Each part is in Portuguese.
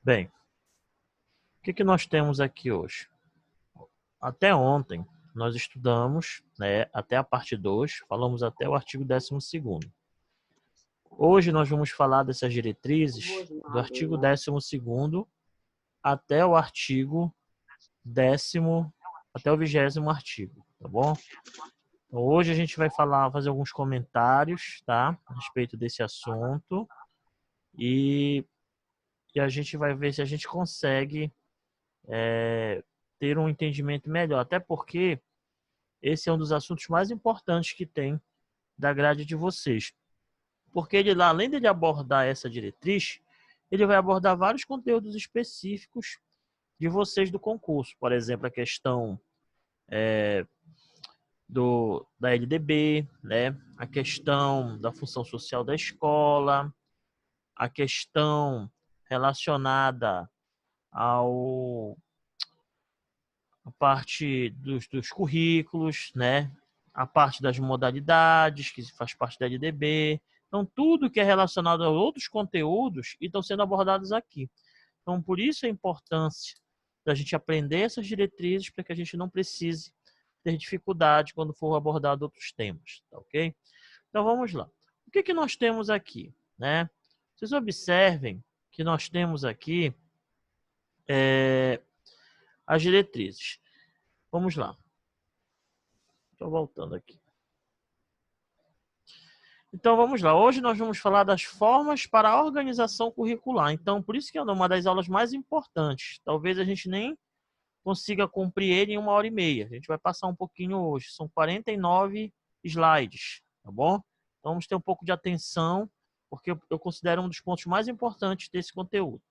Bem, o que nós temos aqui hoje? Até ontem, nós estudamos, né, até a parte 2, falamos até o artigo 12º. Hoje nós vamos falar dessas diretrizes do artigo 12º até o artigo 10º, até o 20º artigo, tá bom? Então, hoje a gente vai fazer alguns comentários, tá, a respeito desse assunto e a gente vai ver se a gente consegue ter um entendimento melhor, até porque esse é um dos assuntos mais importantes que tem da grade de vocês. Porque ele lá, além de abordar essa diretriz, ele vai abordar vários conteúdos específicos de vocês do concurso. Por exemplo, a questão da LDB, né? A questão da função social da escola, a questão relacionada ao a parte dos currículos, né? A parte das modalidades, que faz parte da LDB. Então, tudo que é relacionado a outros conteúdos estão sendo abordados aqui. Então, por isso a importância da gente aprender essas diretrizes para que a gente não precise ter dificuldade quando for abordado outros temas, tá ok? Então, vamos lá. O que nós temos aqui, né? Vocês observem que nós temos aqui as diretrizes. Vamos lá. Estou voltando aqui. Então, vamos lá. Hoje nós vamos falar das formas para a organização curricular. Então, por isso que é uma das aulas mais importantes. Talvez a gente nem consiga compreender em 1h30. A gente vai passar um pouquinho hoje. São 49 slides, tá bom? Então, vamos ter um pouco de atenção, porque eu considero um dos pontos mais importantes desse conteúdo.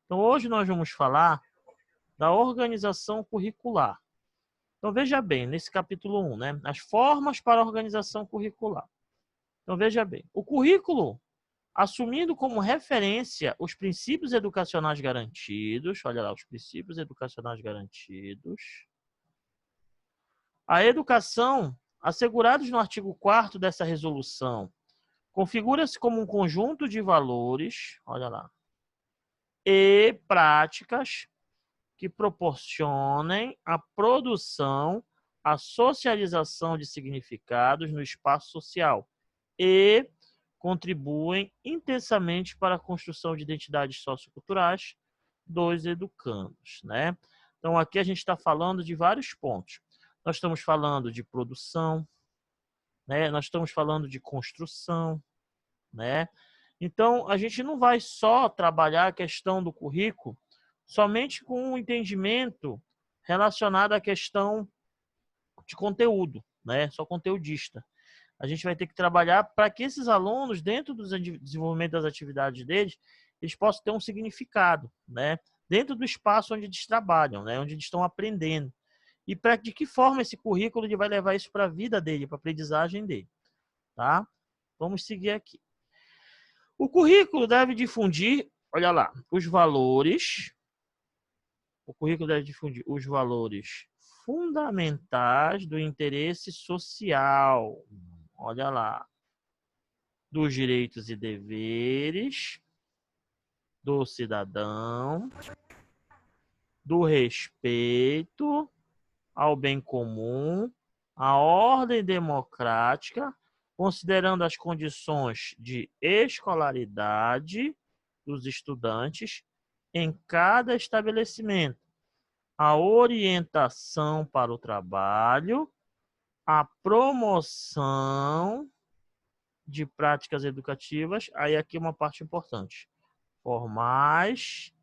Então, hoje nós vamos falar da organização curricular. Então, veja bem, nesse capítulo 1, né? As formas para a organização curricular. Então, veja bem, o currículo, assumindo como referência os princípios educacionais garantidos, olha lá, os princípios educacionais garantidos, a educação, assegurados no artigo 4º dessa resolução, configura-se como um conjunto de valores, olha lá, e práticas que proporcionem a produção, a socialização de significados no espaço social e contribuem intensamente para a construção de identidades socioculturais dos educandos, né? Então, aqui a gente está falando de vários pontos. Nós estamos falando de produção, né? Nós estamos falando de construção, né? Então, a gente não vai só trabalhar a questão do currículo somente com um entendimento relacionado à questão de conteúdo, né? Só conteudista. A gente vai ter que trabalhar para que esses alunos, dentro do desenvolvimento das atividades deles, eles possam ter um significado, né? Dentro do espaço onde eles trabalham, né? Onde eles estão aprendendo. E de que forma esse currículo ele vai levar isso para a vida dele, para a aprendizagem dele, tá? Vamos seguir aqui. O currículo deve difundir, olha lá, os valores. O currículo deve difundir os valores fundamentais do interesse social. Olha lá. Dos direitos e deveres do cidadão, do respeito ao bem comum, à ordem democrática, considerando as condições de escolaridade dos estudantes em cada estabelecimento, a orientação para o trabalho, a promoção de práticas educativas, aí aqui uma parte importante, formais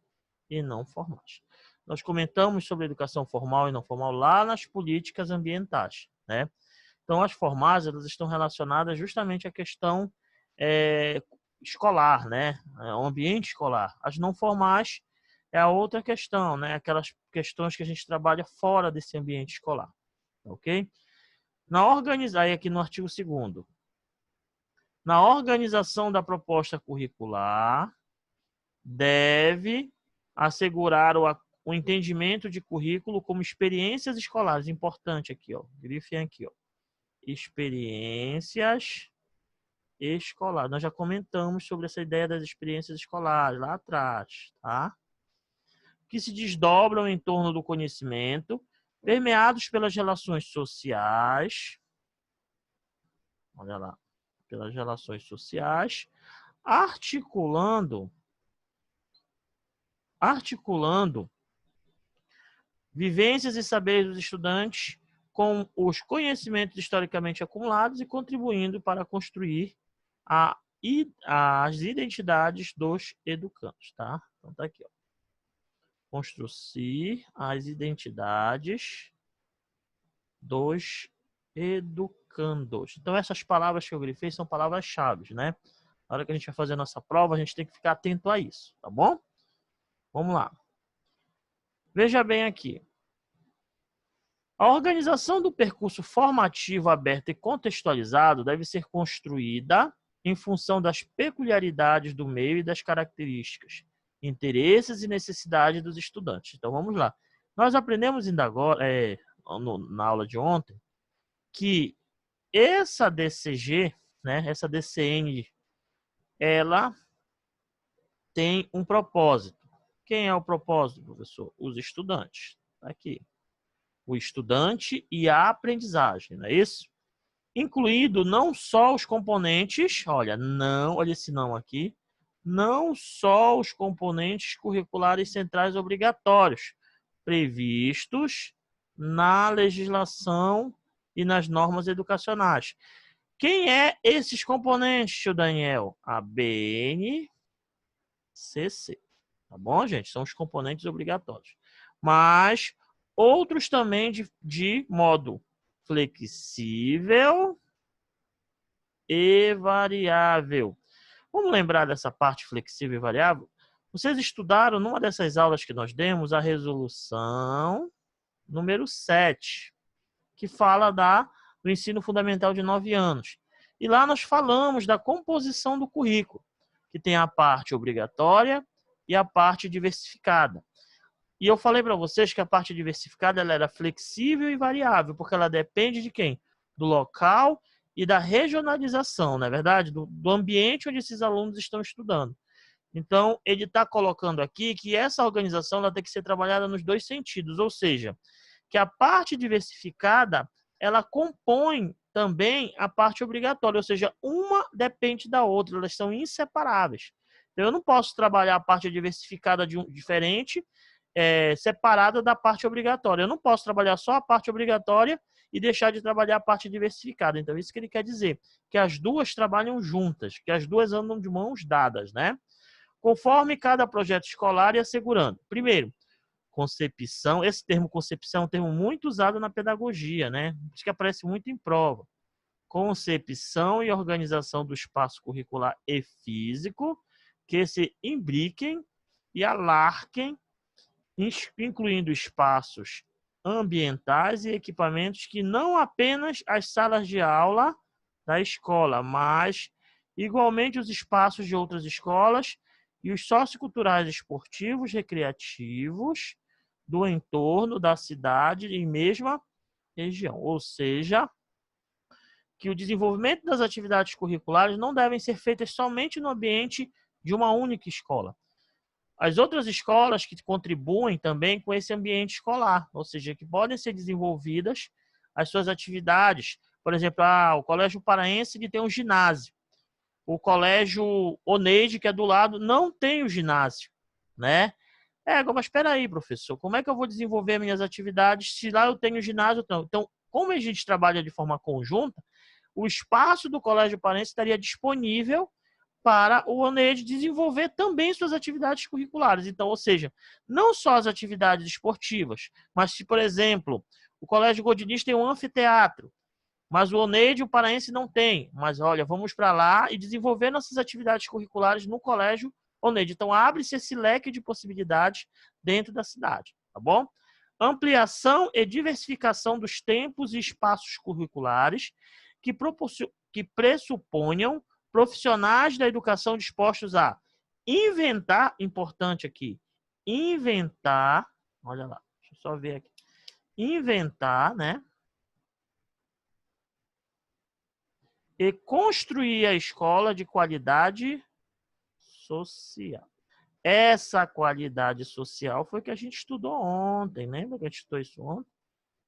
e não formais. Nós comentamos sobre educação formal e não formal lá nas políticas ambientais, né? Então, as formais, elas estão relacionadas justamente à questão escolar, né? O ambiente escolar. As não formais é a outra questão, né? Aquelas questões que a gente trabalha fora desse ambiente escolar, ok? Aí aqui no artigo 2º, na organização da proposta curricular, deve assegurar o entendimento de currículo como experiências escolares. Importante aqui, ó. Grifem aqui, ó. Experiências escolares. Nós já comentamos sobre essa ideia das experiências escolares lá atrás, tá? que se desdobram em torno do conhecimento, permeados pelas relações sociais, olha lá, pelas relações sociais, articulando vivências e saberes dos estudantes com os conhecimentos historicamente acumulados e contribuindo para construir as identidades dos educandos, tá? Então tá aqui, ó. Construir as identidades dos educandos. Então essas palavras que eu grifei são palavras-chave, né? Na hora que a gente vai fazer a nossa prova, a gente tem que ficar atento a isso, tá bom? Vamos lá. Veja bem aqui. A organização do percurso formativo aberto e contextualizado deve ser construída em função das peculiaridades do meio e das características, interesses e necessidades dos estudantes. Então, vamos lá. Nós aprendemos ainda agora, na aula de ontem, que essa DCG, né, essa DCN, ela tem um propósito. Quem é o propósito, professor? Os estudantes. Tá aqui. O estudante e a aprendizagem, não é isso? Incluído não só os componentes, olha esse não aqui, não só os componentes curriculares centrais obrigatórios previstos na legislação e nas normas educacionais. Quem é esses componentes, tio Daniel? A BNCC. Tá bom, gente? São os componentes obrigatórios. Mas outros também de modo flexível e variável. Vamos lembrar dessa parte flexível e variável? Vocês estudaram numa dessas aulas que nós demos a resolução número 7, que fala do ensino fundamental de 9 anos. E lá nós falamos da composição do currículo, que tem a parte obrigatória e a parte diversificada. E eu falei para vocês que a parte diversificada ela era flexível e variável, porque ela depende de quem? Do local e da regionalização, não é verdade? Do ambiente onde esses alunos estão estudando. Então, ele está colocando aqui que essa organização ela tem que ser trabalhada nos dois sentidos, ou seja, que a parte diversificada ela compõe também a parte obrigatória, ou seja, uma depende da outra, elas são inseparáveis. Então, eu não posso trabalhar a parte diversificada diferente, separada da parte obrigatória. Eu não posso trabalhar só a parte obrigatória e deixar de trabalhar a parte diversificada. Então, isso que ele quer dizer, que as duas trabalham juntas, que as duas andam de mãos dadas, né? Conforme cada projeto escolar e assegurando. Primeiro, concepção. Esse termo concepção é um termo muito usado na pedagogia, né? Acho que aparece muito em prova. Concepção e organização do espaço curricular e físico, que se imbriquem e alarquem, incluindo espaços ambientais e equipamentos que não apenas as salas de aula da escola, mas igualmente os espaços de outras escolas e os socioculturais esportivos, recreativos do entorno da cidade e mesma região. Ou seja, que o desenvolvimento das atividades curriculares não devem ser feitas somente no ambiente de uma única escola. As outras escolas que contribuem também com esse ambiente escolar, ou seja, que podem ser desenvolvidas as suas atividades. Por exemplo, o Colégio Paraense que tem um ginásio. O Colégio Oneide, que é do lado, não tem o ginásio, né? Mas espera aí, professor, como é que eu vou desenvolver minhas atividades se lá eu tenho ginásio? Então, como a gente trabalha de forma conjunta, o espaço do Colégio Paraense estaria disponível para o Oneide desenvolver também suas atividades curriculares. Então, ou seja, não só as atividades esportivas, mas se, por exemplo, o Colégio Godinês tem um anfiteatro, mas o Oneide e o Paraense não tem. Mas, olha, vamos para lá e desenvolver nossas atividades curriculares no Colégio Oneide. Então, abre-se esse leque de possibilidades dentro da cidade, tá bom? Ampliação e diversificação dos tempos e espaços curriculares que pressuponham profissionais da educação dispostos a inventar, importante aqui, inventar, olha lá, deixa eu só ver aqui, inventar, né? E construir a escola de qualidade social. Essa qualidade social foi que a gente estudou ontem. Lembra que a gente estudou isso ontem?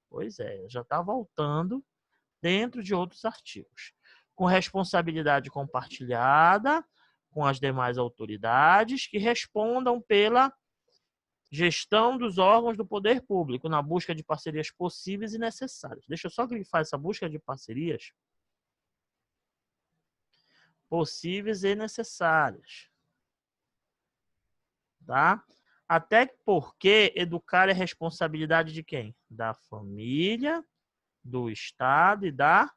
Pois é, já está voltando dentro de outros artigos. Com responsabilidade compartilhada com as demais autoridades que respondam pela gestão dos órgãos do poder público na busca de parcerias possíveis e necessárias. Deixa eu só grifar essa busca de parcerias possíveis e necessárias. Tá? Até porque educar é responsabilidade de quem? Da família, do Estado e da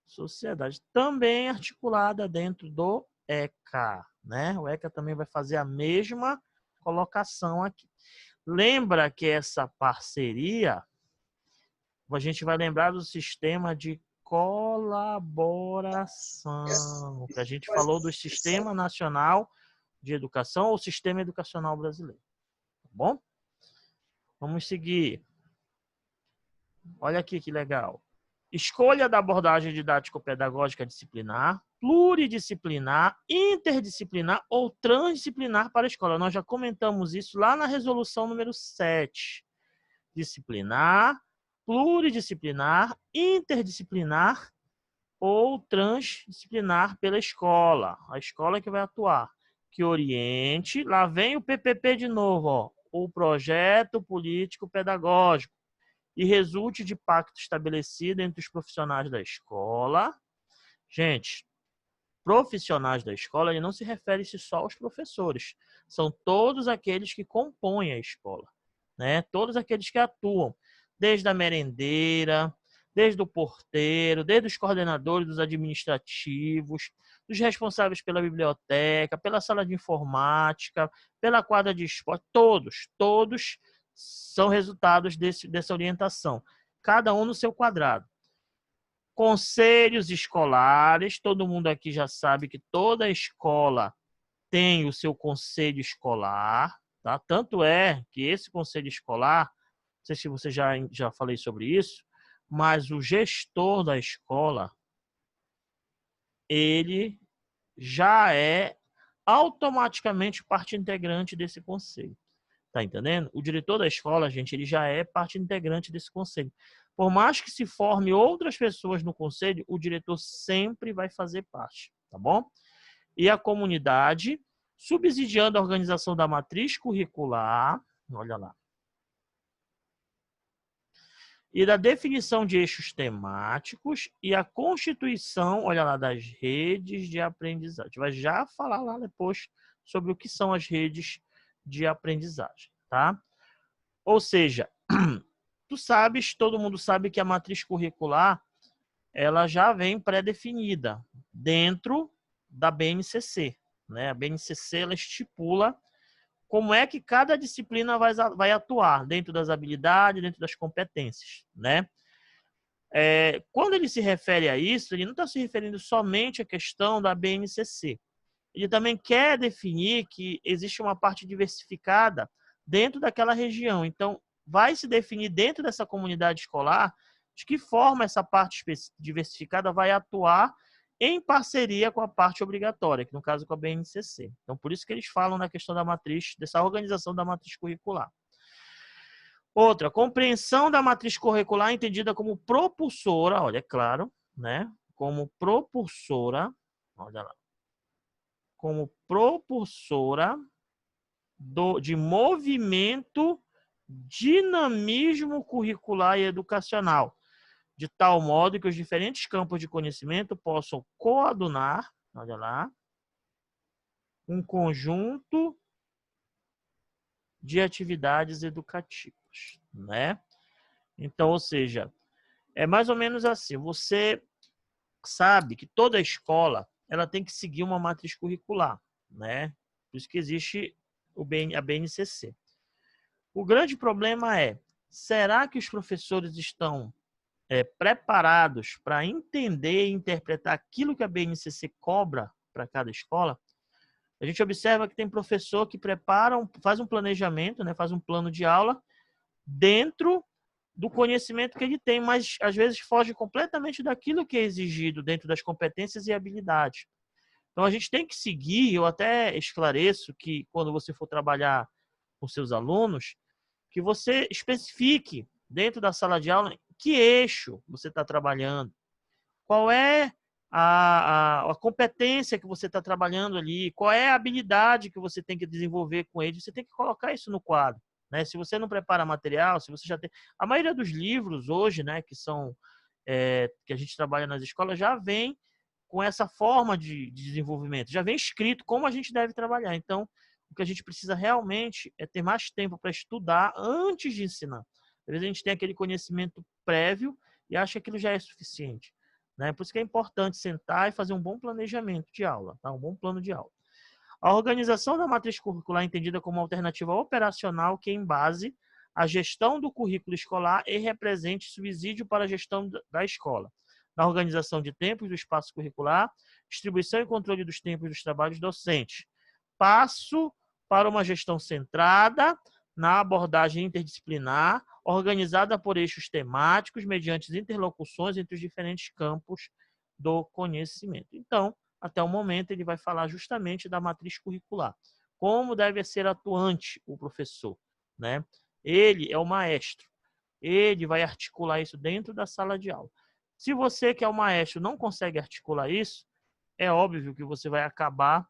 sociedade. Também articulada dentro do ECA. Né? O ECA também vai fazer a mesma colocação aqui. Lembra que essa parceria, a gente vai lembrar do sistema de colaboração, que a gente falou do Sistema Nacional de Educação ou Sistema Educacional Brasileiro. Tá bom? Vamos seguir. Olha aqui que legal. Escolha da abordagem didático-pedagógica disciplinar, pluridisciplinar, interdisciplinar ou transdisciplinar para a escola. Nós já comentamos isso lá na resolução número 7. Disciplinar, pluridisciplinar, interdisciplinar ou transdisciplinar pela escola. A escola que vai atuar. Que oriente. Lá vem o PPP de novo, ó. O projeto político pedagógico. E resulte de pacto estabelecido entre os profissionais da escola. Gente, profissionais da escola, ele não se refere só aos professores. São todos aqueles que compõem a escola, né? Todos aqueles que atuam, desde a merendeira, desde o porteiro, desde os coordenadores, dos administrativos, dos responsáveis pela biblioteca, pela sala de informática, pela quadra de esporte, todos são resultados dessa orientação, cada um no seu quadrado. Conselhos escolares, todo mundo aqui já sabe que toda escola tem o seu conselho escolar, tá? Tanto é que esse conselho escolar, não sei se você já falei sobre isso, mas o gestor da escola, ele já é automaticamente parte integrante desse conselho. Tá entendendo? O diretor da escola, gente, ele já é parte integrante desse conselho. Por mais que se forme outras pessoas no conselho, o diretor sempre vai fazer parte, tá bom? E a comunidade, subsidiando a organização da matriz curricular, olha lá, e da definição de eixos temáticos e a constituição, olha lá, das redes de aprendizagem. A gente vai já falar lá depois sobre o que são as redes de aprendizagem, tá? Ou seja, todo mundo sabe que a matriz curricular, ela já vem pré-definida dentro da BNCC, né? A BNCC, ela estipula como é que cada disciplina vai atuar dentro das habilidades, dentro das competências, né? Quando ele se refere a isso, ele não está se referindo somente à questão da BNCC. Ele também quer definir que existe uma parte diversificada dentro daquela região. Então, vai se definir dentro dessa comunidade escolar de que forma essa parte diversificada vai atuar em parceria com a parte obrigatória, que no caso com a BNCC. Então, por isso que eles falam na questão da matriz, dessa organização da matriz curricular. Outra, compreensão da matriz curricular entendida como propulsora, olha, é claro, né? Como propulsora, olha lá, como propulsora de movimento, dinamismo curricular e educacional, de tal modo que os diferentes campos de conhecimento possam coadunar, olha lá, um conjunto de atividades educativas, né? Então, ou seja, é mais ou menos assim, você sabe que toda escola, ela tem que seguir uma matriz curricular, né? Por isso que existe a BNCC. O grande problema é, será que os professores estão preparados para entender e interpretar aquilo que a BNCC cobra para cada escola? A gente observa que tem professor que faz um planejamento, né, faz um plano de aula dentro do conhecimento que ele tem, mas às vezes foge completamente daquilo que é exigido dentro das competências e habilidades. Então, a gente tem que seguir, eu até esclareço que quando você for trabalhar com seus alunos, que você especifique dentro da sala de aula que eixo você está trabalhando, qual é a competência que você está trabalhando ali, qual é a habilidade que você tem que desenvolver com ele, você tem que colocar isso no quadro. Né? Se você não prepara material, se você já tem... A maioria dos livros hoje, né, que são que a gente trabalha nas escolas, já vem com essa forma de desenvolvimento, já vem escrito como a gente deve trabalhar. Então, o que a gente precisa realmente é ter mais tempo para estudar antes de ensinar. Às vezes a gente tem aquele conhecimento prévio e acha que aquilo já é suficiente. Né? Por isso que é importante sentar e fazer um bom planejamento de aula, tá? Um bom plano de aula. A organização da matriz curricular é entendida como alternativa operacional que embase a gestão do currículo escolar e represente subsídio para a gestão da escola. Na organização de tempos do espaço curricular, distribuição e controle dos tempos dos trabalhos docentes. Passo para uma gestão centrada na abordagem interdisciplinar, organizada por eixos temáticos, mediante interlocuções entre os diferentes campos do conhecimento. Então, até o momento, ele vai falar justamente da matriz curricular. Como deve ser atuante o professor, né? Ele é o maestro. Ele vai articular isso dentro da sala de aula. Se você, que é o maestro, não consegue articular isso, é óbvio que você vai acabar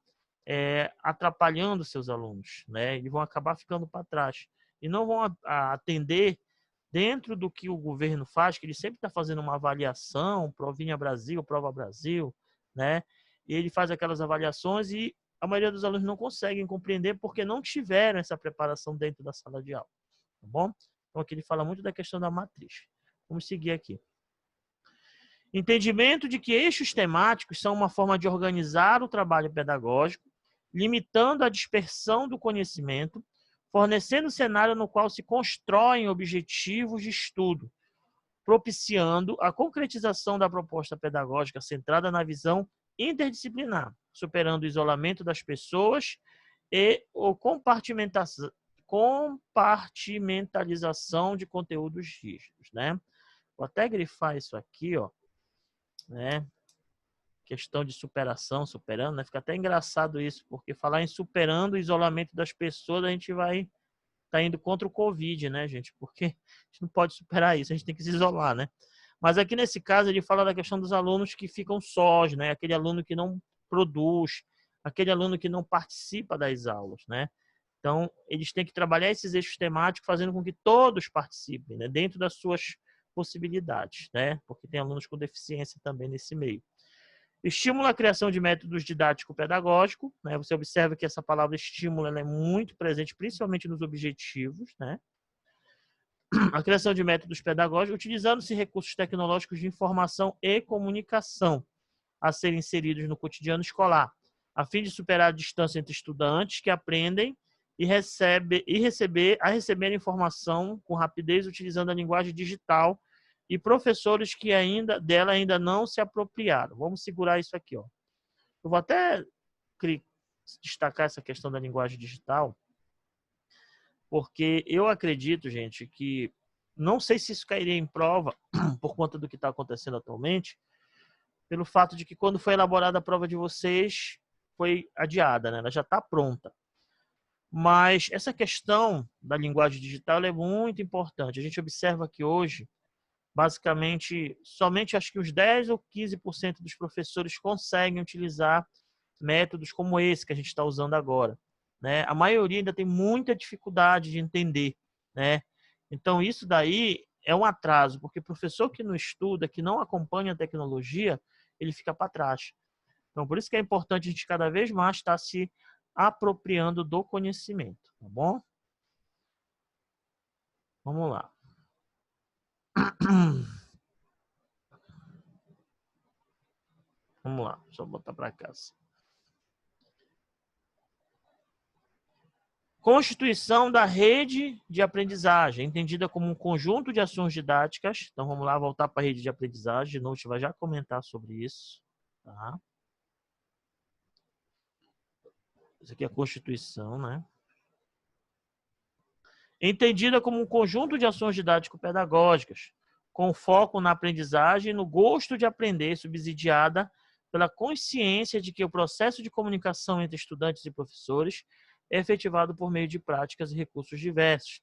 atrapalhando seus alunos, né? Eles vão acabar ficando para trás e não vão atender dentro do que o governo faz, que ele sempre está fazendo uma avaliação, Provinha Brasil, Prova Brasil, né? E ele faz aquelas avaliações e a maioria dos alunos não conseguem compreender porque não tiveram essa preparação dentro da sala de aula, tá bom? Então aqui ele fala muito da questão da matriz. Vamos seguir aqui. Entendimento de que eixos temáticos são uma forma de organizar o trabalho pedagógico, limitando a dispersão do conhecimento, fornecendo um cenário no qual se constroem objetivos de estudo, propiciando a concretização da proposta pedagógica centrada na visão interdisciplinar, superando o isolamento das pessoas e a compartimentalização de conteúdos rígidos, né? Vou até grifar isso aqui, ó, né? Questão de superação, superando, né? Fica até engraçado isso, porque falar em superando o isolamento das pessoas, a gente vai tá indo contra o Covid, né, gente? Porque a gente não pode superar isso, a gente tem que se isolar, né? Mas aqui nesse caso ele fala da questão dos alunos que ficam sós, né? Aquele aluno que não produz, aquele aluno que não participa das aulas, né? Então, eles têm que trabalhar esses eixos temáticos fazendo com que todos participem, né? Dentro das suas possibilidades, né? Porque tem alunos com deficiência também nesse meio. Estimula a criação de métodos didático-pedagógicos, né? Você observa que essa palavra estímulo ela é muito presente, principalmente nos objetivos, né? A criação de métodos pedagógicos, utilizando-se recursos tecnológicos de informação e comunicação a serem inseridos no cotidiano escolar, a fim de superar a distância entre estudantes que aprendem e receber informação com rapidez utilizando a linguagem digital e professores que dela ainda não se apropriaram. Vamos segurar isso aqui, ó. Eu vou até destacar essa questão da linguagem digital, porque eu acredito, gente, que não sei se isso cairia em prova por conta do que está acontecendo atualmente, pelo fato de que quando foi elaborada a prova de vocês, foi adiada, né? Ela já está pronta. Mas essa questão da linguagem digital é muito importante. A gente observa que hoje, basicamente, somente acho que os 10 ou 15% dos professores conseguem utilizar métodos como esse que a gente está usando agora, né? A maioria ainda tem muita dificuldade de entender, né? Então, isso daí é um atraso, porque o professor que não estuda, que não acompanha a tecnologia, ele fica para trás. Então, por isso que é importante a gente cada vez mais estar se apropriando do conhecimento, tá bom? Vamos lá. Vamos lá, deixa eu botar para cá. Constituição da rede de aprendizagem, entendida como um conjunto de ações didáticas. Então, vamos lá, voltar para a rede de aprendizagem. De novo, a gente vai já comentar sobre isso. Tá? Isso aqui é a Constituição, né? Entendida como um conjunto de ações didático-pedagógicas, com foco na aprendizagem e no gosto de aprender, subsidiada pela consciência de que o processo de comunicação entre estudantes e professores é efetivado por meio de práticas e recursos diversos.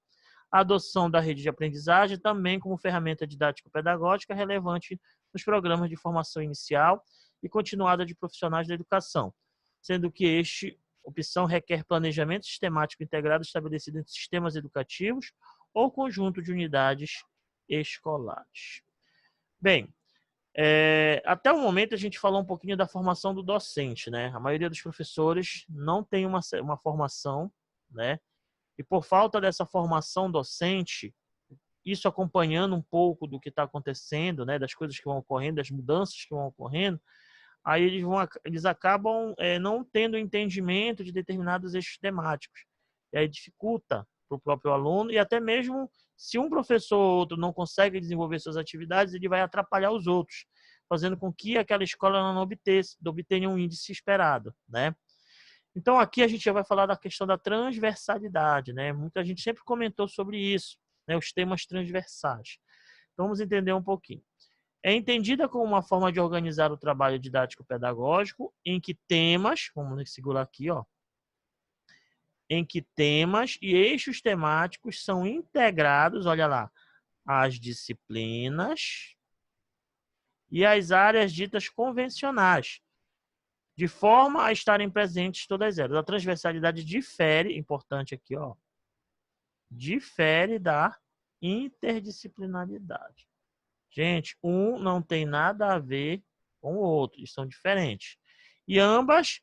A adoção da rede de aprendizagem também como ferramenta didático-pedagógica relevante nos programas de formação inicial e continuada de profissionais da educação, sendo que este opção requer planejamento sistemático integrado estabelecido entre sistemas educativos ou conjunto de unidades escolares. Bem, até o momento a gente falou um pouquinho da formação do docente, né? A maioria dos professores não tem uma formação, né? E por falta dessa formação docente, isso acompanhando um pouco do que está acontecendo, né? Das coisas que vão ocorrendo, das mudanças que vão ocorrendo, aí eles acabam não tendo entendimento de determinados eixos temáticos. E aí dificulta para o próprio aluno, e até mesmo se um professor ou outro não consegue desenvolver suas atividades, ele vai atrapalhar os outros, fazendo com que aquela escola não obtenha um índice esperado, né? Então aqui a gente já vai falar da questão da transversalidade, né? Muita gente sempre comentou sobre isso, né? Os temas transversais. Então vamos entender um pouquinho. É entendida como uma forma de organizar o trabalho didático-pedagógico em que temas, vamos segurar aqui, ó, em que temas e eixos temáticos são integrados, olha lá, às disciplinas e às áreas ditas convencionais, de forma a estarem presentes todas elas. A transversalidade difere, importante aqui, ó, difere da interdisciplinaridade. Gente, um não tem nada a ver com o outro, eles são diferentes. E ambas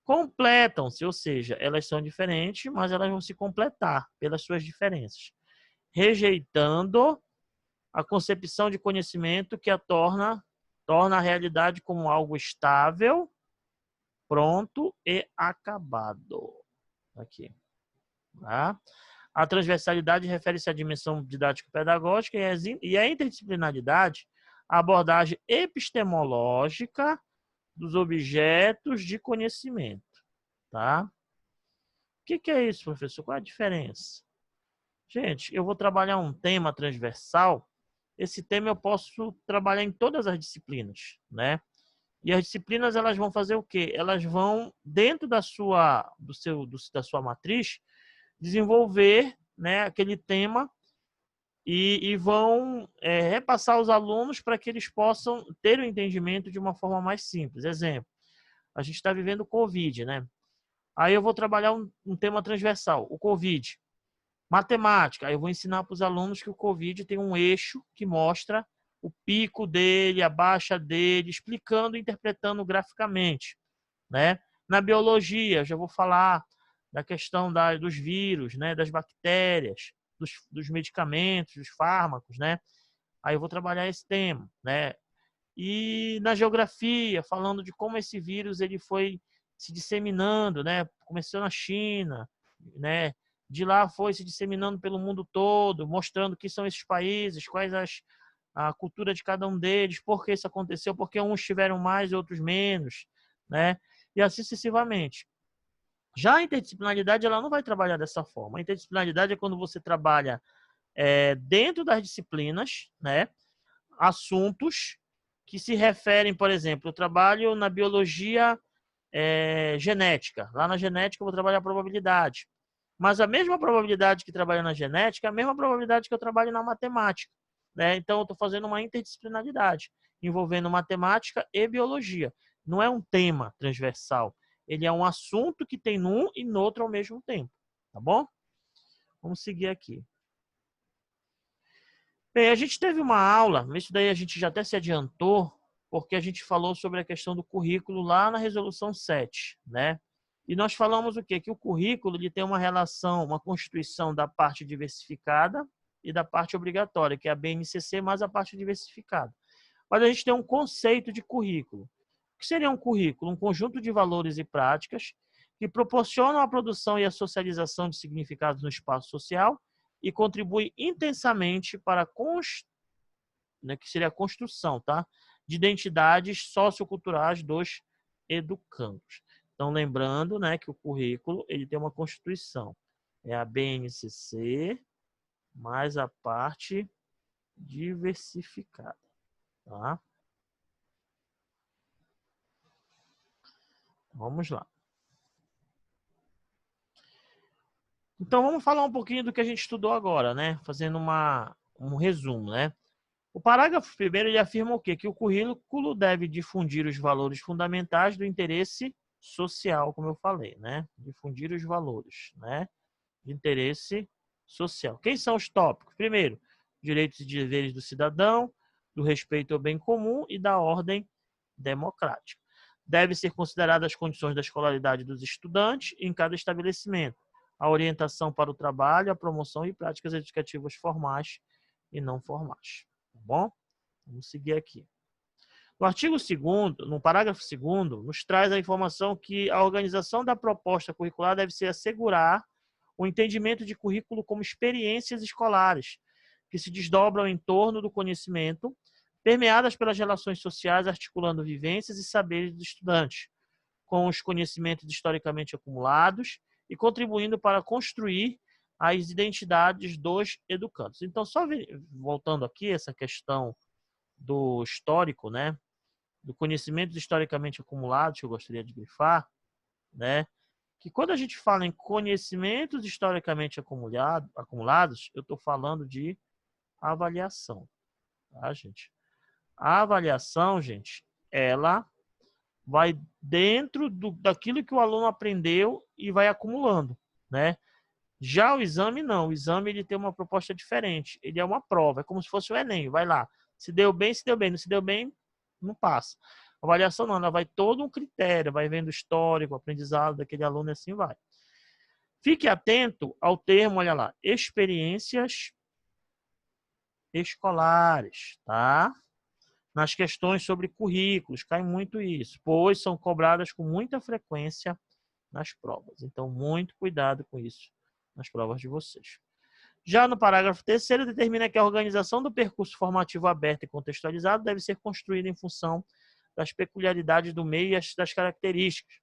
completam-se, ou seja, elas são diferentes, mas elas vão se completar pelas suas diferenças, rejeitando a concepção de conhecimento que torna a realidade como algo estável, pronto e acabado. Aqui. Tá? A transversalidade refere-se à dimensão didático-pedagógica e a interdisciplinaridade, a abordagem epistemológica dos objetos de conhecimento. Tá? O que é isso, professor? Qual é a diferença? Gente, eu vou trabalhar um tema transversal. Esse tema eu posso trabalhar em todas as disciplinas, né? E as disciplinas elas vão fazer o quê? Elas vão dentro da sua matriz desenvolver, né, aquele tema e vão repassar aos alunos para que eles possam ter o entendimento de uma forma mais simples. Exemplo, a gente está vivendo o Covid, né? Aí eu vou trabalhar um tema transversal, o Covid. Matemática, aí eu vou ensinar para os alunos que o Covid tem um eixo que mostra o pico dele, a baixa dele, explicando e interpretando graficamente, né? Na biologia, eu já vou falar da questão dos vírus, né? Das bactérias, dos medicamentos, dos fármacos, né? Aí eu vou trabalhar esse tema, né? E na geografia, falando de como esse vírus ele foi se disseminando, né? Começou na China, né? De lá foi se disseminando pelo mundo todo, mostrando que são esses países, a cultura de cada um deles, por que isso aconteceu, porque uns tiveram mais e outros menos, né? E assim sucessivamente. Já a interdisciplinaridade ela não vai trabalhar dessa forma. A interdisciplinaridade é quando você trabalha dentro das disciplinas, né? Assuntos que se referem, por exemplo, eu trabalho na biologia genética. Lá na genética eu vou trabalhar a probabilidade. Mas a mesma probabilidade que trabalha na genética é a mesma probabilidade que eu trabalho na matemática, né? Então eu estou fazendo uma interdisciplinaridade envolvendo matemática e biologia. Não é um tema transversal. Ele é um assunto que tem num e no outro ao mesmo tempo. Tá bom? Vamos seguir aqui. Bem, a gente teve uma aula, isso daí a gente já até se adiantou, porque a gente falou sobre a questão do currículo lá na resolução 7, né? E nós falamos o quê? Que o currículo ele tem uma relação, uma constituição da parte diversificada e da parte obrigatória, que é a BNCC mais a parte diversificada. Mas a gente tem um conceito de currículo. O que seria um currículo? Um conjunto de valores e práticas que proporcionam a produção e a socialização de significados no espaço social e contribui intensamente para que seria a construção, tá? De identidades socioculturais dos educandos. Então, lembrando, né, que o currículo ele tem uma constituição. É a BNCC mais a parte diversificada, tá? Vamos lá. Então, vamos falar um pouquinho do que a gente estudou agora, né? Fazendo um resumo, né? O parágrafo primeiro ele afirma o quê? Que o currículo deve difundir os valores fundamentais do interesse social, como eu falei, né? Difundir os valores, né? De interesse social. Quem são os tópicos? Primeiro, direitos e deveres do cidadão, do respeito ao bem comum e da ordem democrática. Deve ser consideradas as condições da escolaridade dos estudantes em cada estabelecimento, a orientação para o trabalho, a promoção e práticas educativas formais e não formais. Tá bom? Vamos seguir aqui. No artigo 2º, no parágrafo 2º, nos traz a informação que a organização da proposta curricular deve ser assegurar o entendimento de currículo como experiências escolares, que se desdobram em torno do conhecimento, permeadas pelas relações sociais, articulando vivências e saberes dos estudantes, com os conhecimentos historicamente acumulados e contribuindo para construir as identidades dos educandos. Então, só voltando aqui, essa questão do histórico, né? Do conhecimento historicamente acumulados, que eu gostaria de grifar, né? Que quando a gente fala em conhecimentos historicamente acumulados, eu estou falando de avaliação, tá, gente? A avaliação, gente, ela vai dentro daquilo que o aluno aprendeu e vai acumulando, né? Já o exame, não. O exame ele tem uma proposta diferente. Ele é uma prova, é como se fosse o Enem. Vai lá. Se deu bem, se deu bem. Não se deu bem, não passa. A avaliação não, ela vai todo um critério, vai vendo o histórico, o aprendizado daquele aluno e assim vai. Fique atento ao termo, olha lá, experiências escolares, tá? Nas questões sobre currículos, cai muito isso, pois são cobradas com muita frequência nas provas. Então, muito cuidado com isso nas provas de vocês. Já no parágrafo 3º, determina que a organização do percurso formativo aberto e contextualizado deve ser construída em função das peculiaridades do meio e das características,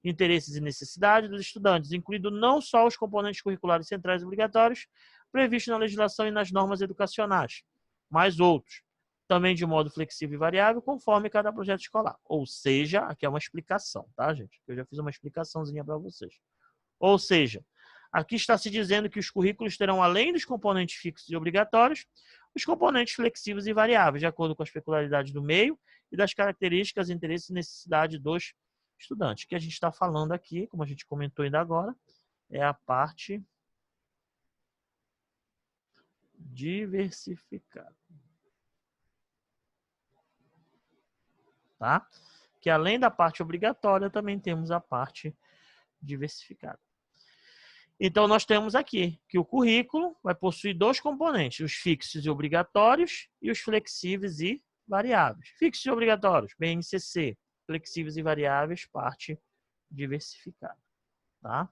interesses e necessidades dos estudantes, incluindo não só os componentes curriculares centrais obrigatórios previstos na legislação e nas normas educacionais, mas outros, também de modo flexível e variável, conforme cada projeto escolar. Ou seja, aqui é uma explicação, tá, gente? Eu já fiz uma explicaçãozinha para vocês. Ou seja, aqui está se dizendo que os currículos terão, além dos componentes fixos e obrigatórios, os componentes flexíveis e variáveis, de acordo com as peculiaridades do meio e das características, interesses e necessidades dos estudantes. O que a gente está falando aqui, como a gente comentou ainda agora, é a parte diversificada. Tá? Que além da parte obrigatória, também temos a parte diversificada. Então, nós temos aqui que o currículo vai possuir dois componentes, os fixos e obrigatórios e os flexíveis e variáveis. Fixos e obrigatórios, BNCC, flexíveis e variáveis, parte diversificada. Tá?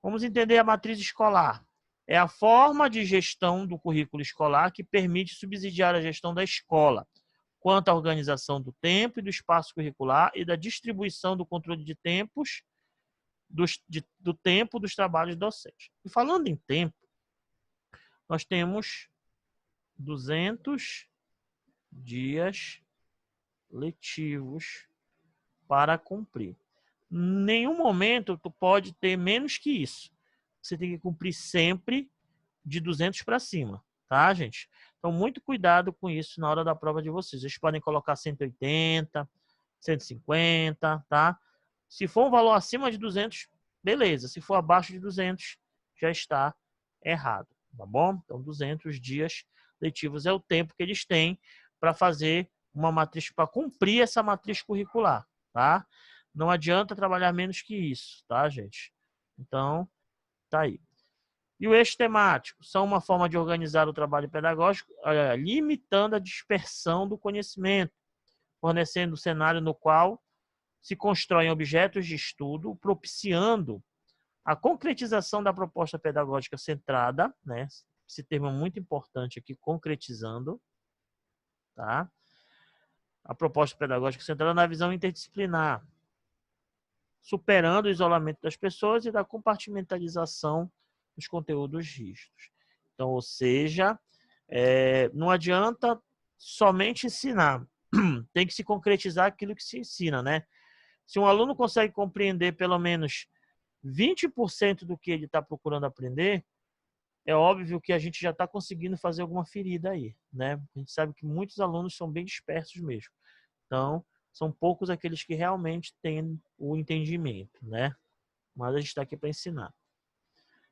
Vamos entender a matriz escolar. É a forma de gestão do currículo escolar que permite subsidiar a gestão da escola, quanto à organização do tempo e do espaço curricular e da distribuição do controle de tempos do tempo dos trabalhos docentes. E falando em tempo, nós temos 200 dias letivos para cumprir. Em nenhum momento tu pode ter menos que isso. Você tem que cumprir sempre de 200 para cima, tá, gente? Então, muito cuidado com isso na hora da prova de vocês. Vocês podem colocar 180, 150, tá? Se for um valor acima de 200, beleza. Se for abaixo de 200, já está errado, tá bom? Então, 200 dias letivos é o tempo que eles têm para fazer uma matriz, para cumprir essa matriz curricular, tá? Não adianta trabalhar menos que isso, tá, gente? Então, tá aí. E o eixo temático são uma forma de organizar o trabalho pedagógico, limitando a dispersão do conhecimento, fornecendo um cenário no qual se constroem objetos de estudo, propiciando a concretização da proposta pedagógica centrada, né? Esse termo é muito importante aqui, concretizando, tá? A proposta pedagógica centrada na visão interdisciplinar, superando o isolamento das pessoas e da compartimentalização dos conteúdos rígidos. Então, ou seja, não adianta somente ensinar, tem que se concretizar aquilo que se ensina, né? Se um aluno consegue compreender pelo menos 20% do que ele está procurando aprender, é óbvio que a gente já está conseguindo fazer alguma ferida aí, né? A gente sabe que muitos alunos são bem dispersos mesmo. Então, são poucos aqueles que realmente têm o entendimento, né? Mas a gente está aqui para ensinar.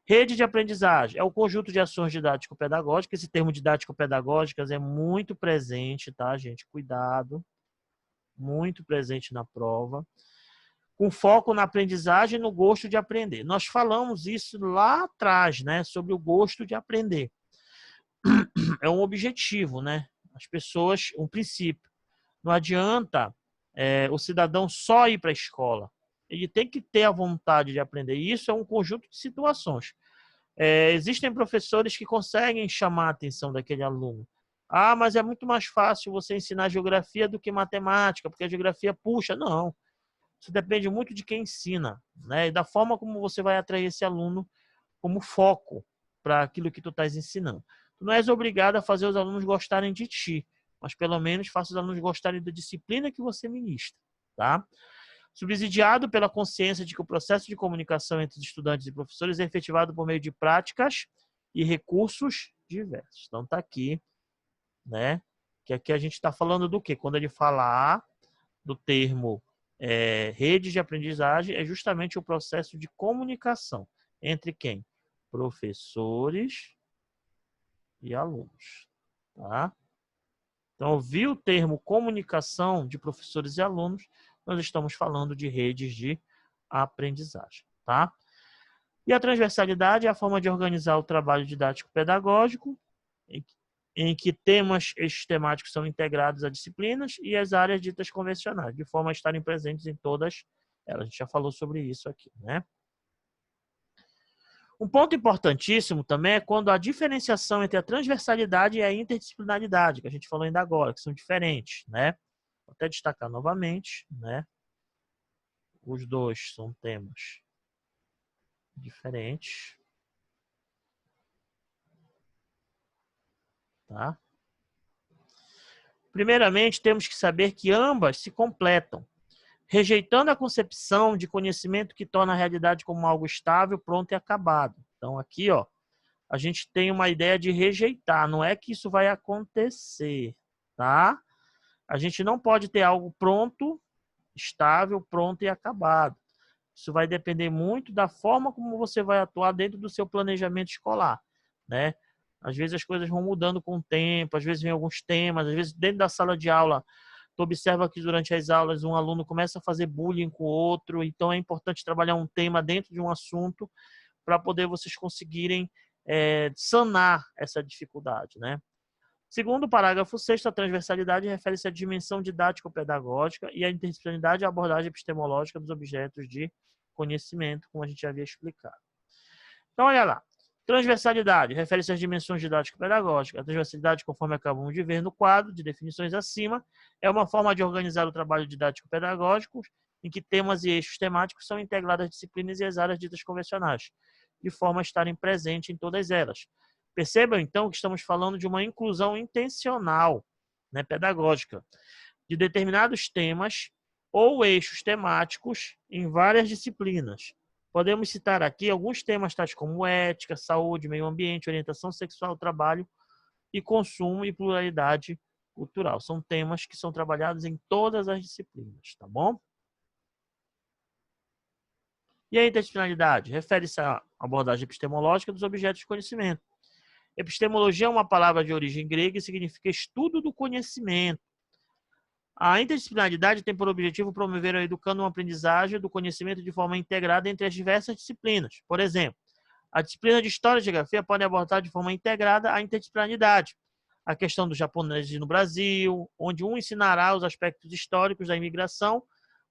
Rede de aprendizagem é o conjunto de ações didático-pedagógicas. Esse termo didático-pedagógicas é muito presente, tá, gente? Cuidado. Muito presente na prova. Com foco na aprendizagem e no gosto de aprender. Nós falamos isso lá atrás, né? Sobre o gosto de aprender. É um objetivo, né? As pessoas, um princípio. Não adianta o cidadão só ir para a escola. Ele tem que ter a vontade de aprender. E isso é um conjunto de situações. Existem professores que conseguem chamar a atenção daquele aluno. Ah, mas é muito mais fácil você ensinar geografia do que matemática, porque a geografia puxa. Não. Isso depende muito de quem ensina, né? E da forma como você vai atrair esse aluno como foco para aquilo que tu estás ensinando. Tu não és obrigado a fazer os alunos gostarem de ti, mas pelo menos faça os alunos gostarem da disciplina que você ministra, tá? Subsidiado pela consciência de que o processo de comunicação entre os estudantes e professores é efetivado por meio de práticas e recursos diversos. Então tá aqui, né? Que aqui a gente está falando do quê? Quando ele falar do termo rede de aprendizagem, é justamente o processo de comunicação entre quem? Professores e alunos, tá? Então, ouvi o termo comunicação de professores e alunos, nós estamos falando de redes de aprendizagem, tá? E a transversalidade é a forma de organizar o trabalho didático-pedagógico, em que temas temáticos são integrados a disciplinas e as áreas ditas convencionais, de forma a estarem presentes em todas elas. A gente já falou sobre isso aqui, né? Um ponto importantíssimo também é quando a diferenciação entre a transversalidade e a interdisciplinaridade, que a gente falou ainda agora, que são diferentes, né? Vou até destacar novamente, né? Os dois são temas diferentes, tá? Primeiramente, temos que saber que ambas se completam, rejeitando a concepção de conhecimento que torna a realidade como algo estável, pronto e acabado. Então, aqui, ó, a gente tem uma ideia de rejeitar, não é que isso vai acontecer, tá? A gente não pode ter algo pronto, estável, pronto e acabado. Isso vai depender muito da forma como você vai atuar dentro do seu planejamento escolar, né? Às vezes as coisas vão mudando com o tempo, às vezes vem alguns temas, às vezes dentro da sala de aula, tu observa que durante as aulas um aluno começa a fazer bullying com o outro, então é importante trabalhar um tema dentro de um assunto para poder vocês conseguirem sanar essa dificuldade, né? Segundo o parágrafo 6º, a transversalidade refere-se à dimensão didático-pedagógica e à interdisciplinaridade e à abordagem epistemológica dos objetos de conhecimento, como a gente já havia explicado. Então, olha lá. Transversalidade refere-se às dimensões didático-pedagógicas. A transversalidade, conforme acabamos de ver no quadro de definições acima, é uma forma de organizar o trabalho didático-pedagógico em que temas e eixos temáticos são integrados às disciplinas e às áreas ditas convencionais, de forma a estarem presentes em todas elas. Percebam, então, que estamos falando de uma inclusão intencional, né, pedagógica, de determinados temas ou eixos temáticos em várias disciplinas. Podemos citar aqui alguns temas tais como ética, saúde, meio ambiente, orientação sexual, trabalho e consumo e pluralidade cultural. São temas que são trabalhados em todas as disciplinas, tá bom? E a interdisciplinaridade? Refere-se à abordagem epistemológica dos objetos de conhecimento. Epistemologia é uma palavra de origem grega e significa estudo do conhecimento. A interdisciplinaridade tem por objetivo promover a educando uma aprendizagem do conhecimento de forma integrada entre as diversas disciplinas. Por exemplo, a disciplina de História e Geografia pode abordar de forma integrada a interdisciplinaridade. A questão dos japoneses no Brasil, onde um ensinará os aspectos históricos da imigração,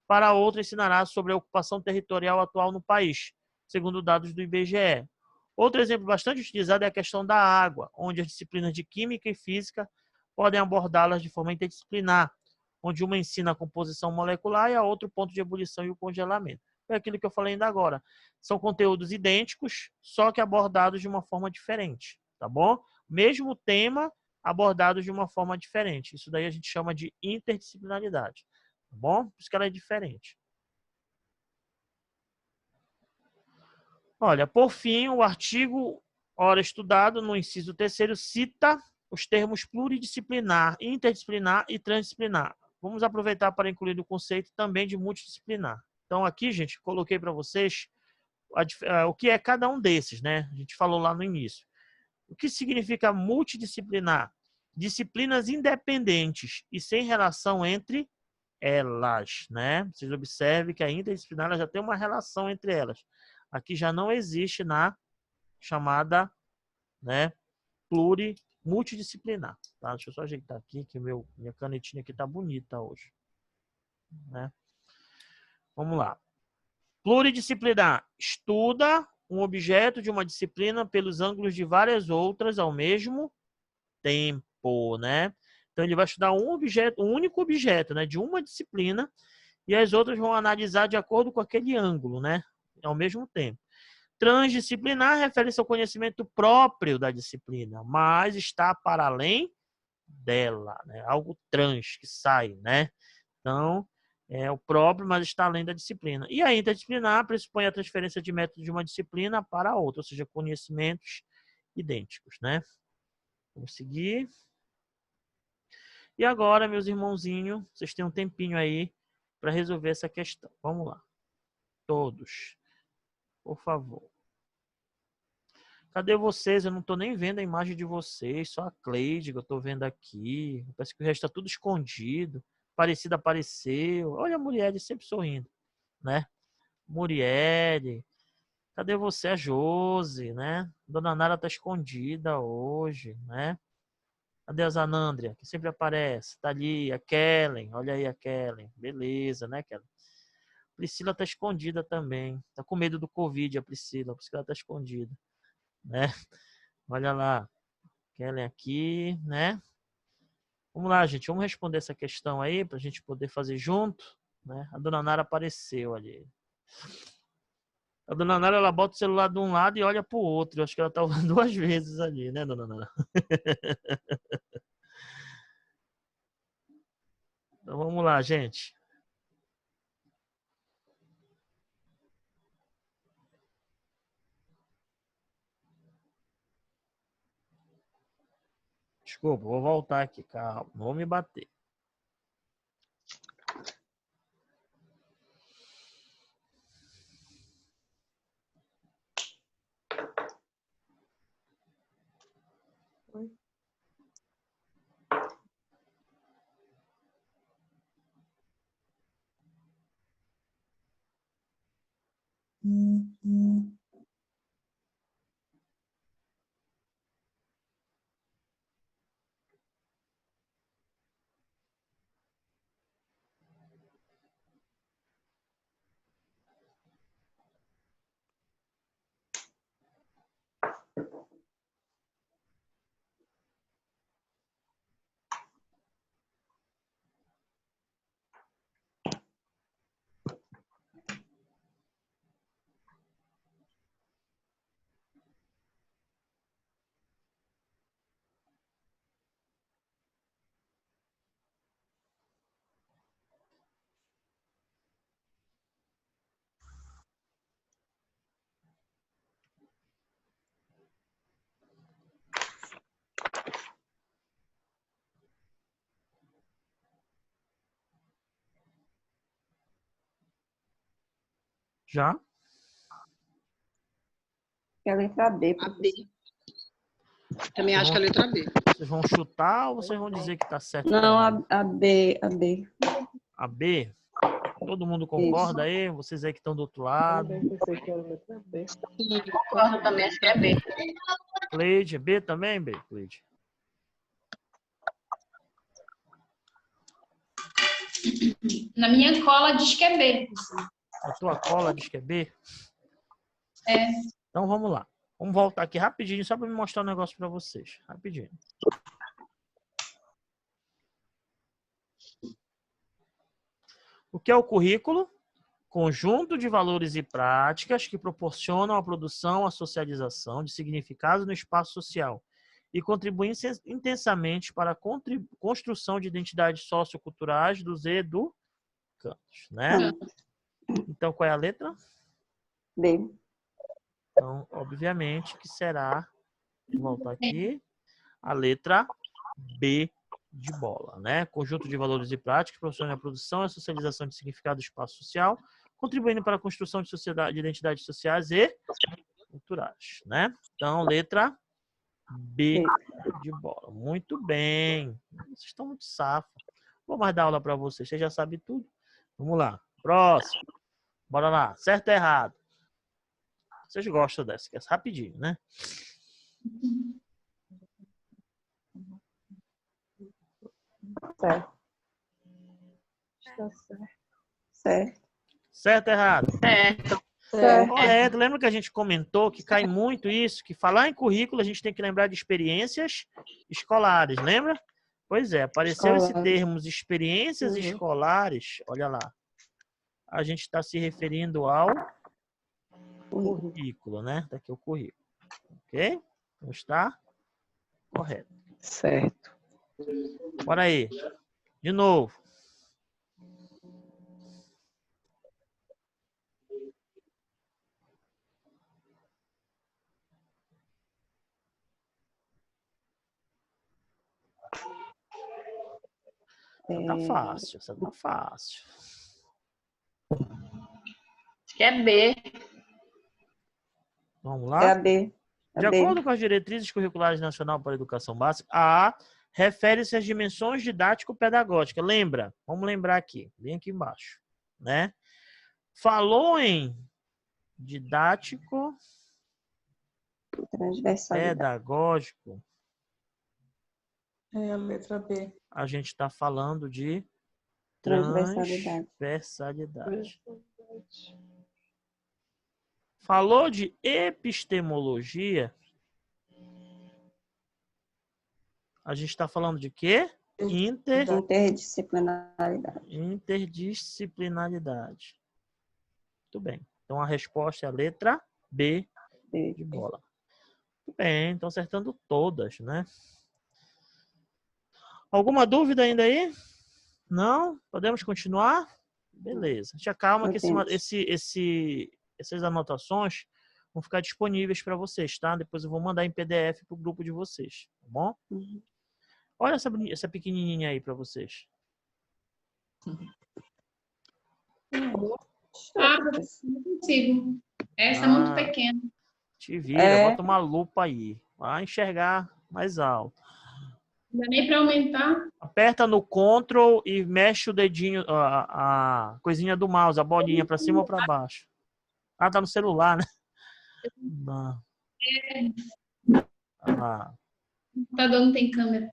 para outro ensinará sobre a ocupação territorial atual no país, segundo dados do IBGE. Outro exemplo bastante utilizado é a questão da água, onde as disciplinas de Química e Física podem abordá-las de forma interdisciplinar, onde uma ensina a composição molecular e a outra o ponto de ebulição e o congelamento. É aquilo que eu falei ainda agora. São conteúdos idênticos, só que abordados de uma forma diferente, tá bom? Mesmo tema, abordados de uma forma diferente. Isso daí a gente chama de interdisciplinaridade, tá bom? Por isso que ela é diferente. Olha, por fim, o artigo ora estudado no inciso 3º cita os termos pluridisciplinar, interdisciplinar e transdisciplinar. Vamos aproveitar para incluir o conceito também de multidisciplinar. Então, aqui, gente, coloquei para vocês o que é cada um desses, né? A gente falou lá no início. O que significa multidisciplinar? Disciplinas independentes e sem relação entre elas, né? Vocês observem que a interdisciplinar já tem uma relação entre elas. Aqui já não existe na chamada, né, multidisciplinar, tá? Deixa eu só ajeitar aqui que minha canetinha aqui tá bonita hoje, né? Vamos lá. Pluridisciplinar estuda um objeto de uma disciplina pelos ângulos de várias outras ao mesmo tempo, né? Então ele vai estudar um objeto, um único objeto, né, de uma disciplina, e as outras vão analisar de acordo com aquele ângulo, né, ao mesmo tempo. Transdisciplinar refere-se ao conhecimento próprio da disciplina, mas está para além dela, né? Algo trans que sai, né? Então, é o próprio, mas está além da disciplina. E a interdisciplinar pressupõe a transferência de método de uma disciplina para a outra, ou seja, conhecimentos idênticos, né? Vamos seguir. E agora, meus irmãozinhos, vocês têm um tempinho aí para resolver essa questão. Vamos lá. Todos, por favor. Cadê vocês? Eu não estou nem vendo a imagem de vocês, só a Cleide que eu estou vendo aqui. Parece que o resto está tudo escondido. Aparecida apareceu. Olha a Murielle sempre sorrindo, né? Murielle. Cadê você? A Josi, né? Dona Nara está escondida hoje, né? Cadê a Zanandria, que sempre aparece? Tá ali, a Kellen. Olha aí a Kellen. Beleza, né, Kellen? Priscila está escondida também. Tá com medo do Covid, a Priscila. Por isso que ela está escondida, né? Olha lá. Kellen aqui, né? Vamos lá, gente. Vamos responder essa questão aí para a gente poder fazer junto, né? A dona Nara apareceu ali. A dona Nara, ela bota o celular de um lado e olha para o outro. Eu acho que ela tá olhando 2 vezes ali, né, dona Nara? Então vamos lá, gente. Desculpa, vou voltar aqui, calma. Não vou me bater. Já? É a letra B. A B. Também acho que é a letra B. Vocês vão chutar ou vocês vão dizer que está certo? Não, a B. A B. A B? Todo mundo concorda aí? Vocês aí que estão do outro lado. Concordo também, acho que é B. Cleide, B também, B? Cleide. Na minha cola diz que é B. A tua cola diz que é B? É. Então vamos lá. Vamos voltar aqui rapidinho, só para me mostrar um negócio para vocês. Rapidinho. O que é o currículo? Conjunto de valores e práticas que proporcionam a produção, a socialização de significados no espaço social e contribuem intensamente para a construção de identidades socioculturais dos educantes, né? Então, qual é a letra? B. Então, obviamente que será, vou voltar aqui, a letra B de bola, né? Conjunto de valores e práticas, proporciona a produção e a socialização de significado do espaço social, contribuindo para a construção de sociedade, de identidades sociais e culturais, né? Então, letra B de bola. Muito bem. Vocês estão muito safos. Vou mais dar aula para vocês. Vocês já sabem tudo. Vamos lá. Próximo. Bora lá. Certo ou errado? Vocês gostam dessa, que é rapidinho, né? Certo. Está certo. Certo. Certo ou errado? Certo. Certo. Correto. Lembra que a gente comentou que cai muito isso, que falar em currículo a gente tem que lembrar de experiências escolares, lembra? Pois é, apareceu esse Escolares. termo, experiências Uhum. escolares, olha lá. A gente está se referindo ao currículo, né? Daqui é o currículo. Ok? Não está? Correto. Certo. Bora aí. De novo. Essa tá fácil, essa tá fácil. Acho que é B. Vamos É lá? a B. De A B. acordo com as diretrizes curriculares nacional para a educação básica, a A refere-se às dimensões didático-pedagógicas. Lembra? Vamos lembrar aqui, bem aqui embaixo, né? Falou em didático Transversalidade. pedagógico, É a letra B. a gente está falando de Transversalidade. transversalidade. Falou de epistemologia, a gente está falando de quê? Interdisciplinaridade. Interdisciplinaridade. Muito bem. Então a resposta é a letra B B. de bola. Muito bem, estão acertando todas, né? Alguma dúvida ainda aí? Não? Podemos continuar? Beleza. Já calma que essas anotações vão ficar disponíveis para vocês, tá? Depois eu vou mandar em PDF para o grupo de vocês, tá bom? Uhum. Olha essa pequenininha aí para vocês. Ah, professor, não consigo. Essa é muito pequena. Te vira, É. bota uma lupa aí. Vai enxergar mais alto. Não dá nem para aumentar. Aperta no Ctrl e mexe o dedinho, a coisinha do mouse, a bolinha para cima ou para baixo. Ah, tá no celular, né? Não. Ah, O computador não tem câmera.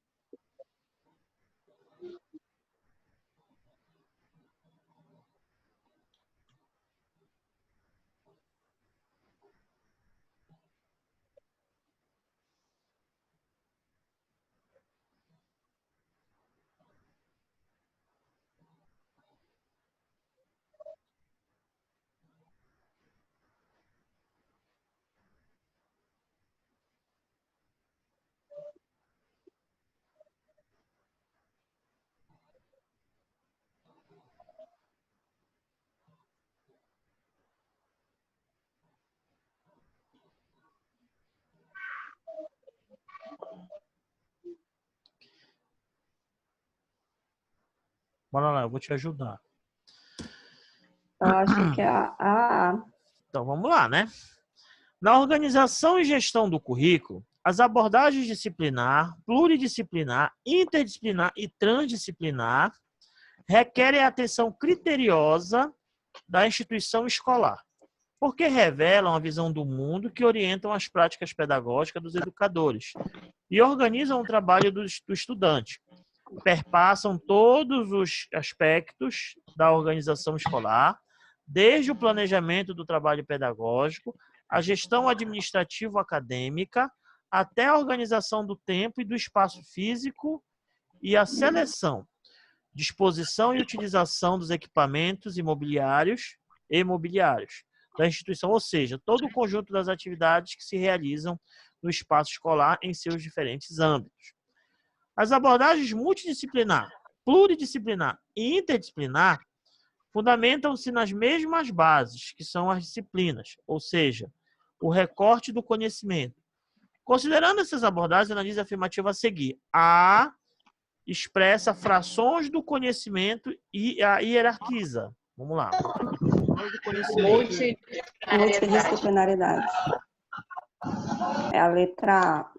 bora lá, eu vou te ajudar. Eu acho que é a Então, vamos lá, né? Na organização e gestão do currículo, as abordagens disciplinar, pluridisciplinar, interdisciplinar e transdisciplinar requerem a atenção criteriosa da instituição escolar, porque revelam a visão do mundo que orientam as práticas pedagógicas dos educadores e organizam o trabalho do estudante. Perpassam todos os aspectos da organização escolar, desde o planejamento do trabalho pedagógico, a gestão administrativo-acadêmica, até a organização do tempo e do espaço físico e a seleção, disposição e utilização dos equipamentos imobiliários da instituição, ou seja, todo o conjunto das atividades que se realizam no espaço escolar em seus diferentes âmbitos. As abordagens multidisciplinar, pluridisciplinar e interdisciplinar fundamentam-se nas mesmas bases, que são as disciplinas, ou seja, o recorte do conhecimento. Considerando essas abordagens, analise a afirmativa a seguir. A expressa frações do conhecimento e a hierarquiza. Vamos lá. Frações do conhecimento. Multidisciplinaridade. É a letra A.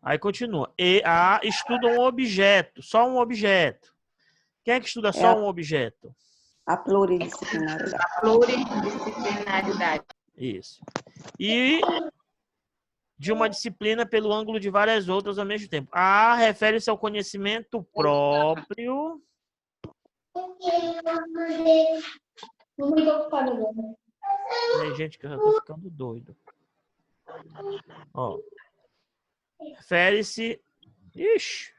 Aí continua. E A estuda um objeto, só um objeto. Quem é que estuda só um objeto? A pluridisciplinaridade. Pluridisciplinaridade. Isso. E de uma disciplina pelo ângulo de várias outras ao mesmo tempo. A refere-se ao conhecimento próprio. Muito ocupada agora. Tem gente que eu já tô ficando doido. Ó. Refere-se. Ixi.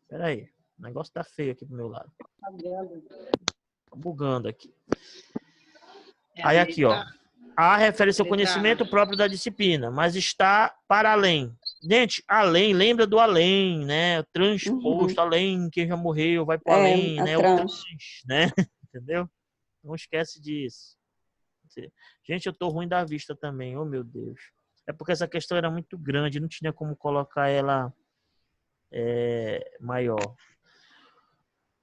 Peraí. O negócio tá feio aqui pro meu lado. Tá bugando aqui. Aí aqui, ó. A refere-se ao conhecimento próprio da disciplina, mas está para além. Gente, além, lembra do além, né? Transposto, além, quem já morreu vai para além, né? O trans, né? Entendeu? Não esquece disso. Gente, eu tô ruim da vista também, oh meu Deus. É porque essa questão era muito grande, não tinha como colocar ela maior.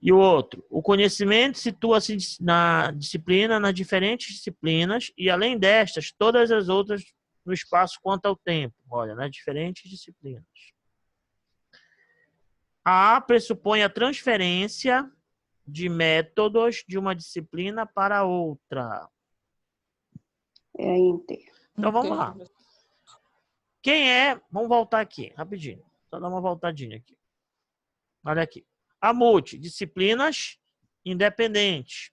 E o outro, o conhecimento situa-se na disciplina, nas diferentes disciplinas, e além destas, todas as outras no espaço quanto ao tempo. Olha, nas diferentes disciplinas. A pressupõe a transferência de métodos de uma disciplina para outra. É inter. Então vamos lá. Quem é? Vamos voltar aqui, rapidinho. Só dar uma voltadinha aqui. Olha aqui. A multi, disciplinas independentes.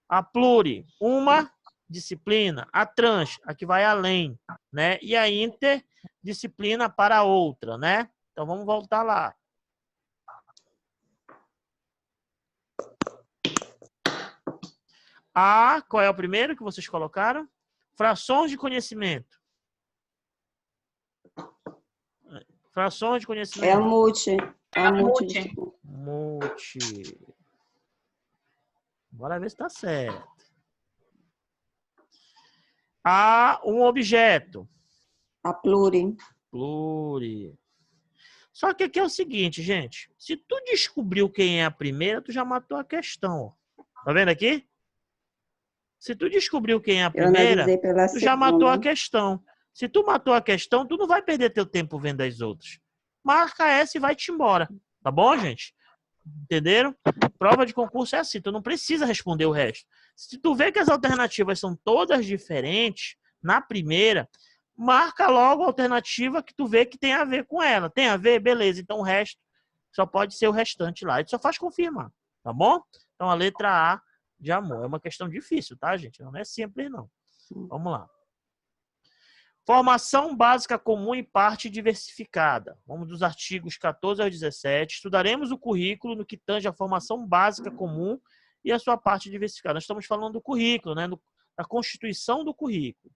A pluri, uma disciplina. A trans, a que vai além, né? E a inter, disciplina para outra, né? Então vamos voltar lá. A, qual é o primeiro que vocês colocaram? Frações de conhecimento. Frações de conhecimento. É a multi. É a multi. Multi. Bora ver se está certo. A, um objeto. A pluri. Pluri. Só que aqui é o seguinte, gente. Se tu descobriu quem é a primeira, tu já matou a questão. Tá vendo aqui? Se tu descobriu quem é a primeira, tu já matou a questão. Se tu matou a questão, tu não vai perder teu tempo vendo as outras. Marca essa e vai-te embora. Tá bom, gente? Entenderam? Prova de concurso é assim, tu não precisa responder o resto. Se tu vê que as alternativas são todas diferentes, na primeira, marca logo a alternativa que tu vê que tem a ver com ela. Tem a ver? Beleza. Então o resto só pode ser o restante lá. E só faz confirmar, tá bom? Então a letra A de amor. É uma questão difícil, tá, gente? Não é simples, não. Vamos lá. Formação básica comum e parte diversificada. Vamos dos artigos 14 ao 17. Estudaremos o currículo no que tange a formação básica comum e a sua parte diversificada. Nós estamos falando do currículo, né? Da constituição do currículo.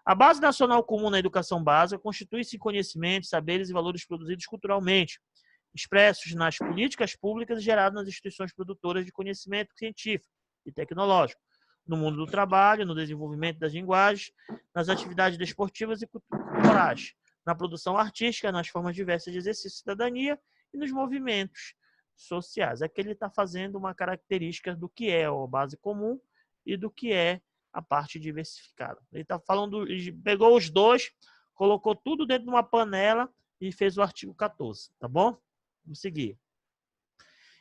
A Base Nacional Comum na Educação Básica constitui-se em conhecimentos, saberes e valores produzidos culturalmente, expressos nas políticas públicas e gerados nas instituições produtoras de conhecimento científico e tecnológico, no mundo do trabalho, no desenvolvimento das linguagens, nas atividades desportivas e culturais, na produção artística, nas formas diversas de exercício de cidadania e nos movimentos sociais. Aqui ele está fazendo uma característica do que é a base comum e do que é a parte diversificada. Ele está falando, pegou os dois, colocou tudo dentro de uma panela e fez o artigo 14, tá bom? Vamos seguir.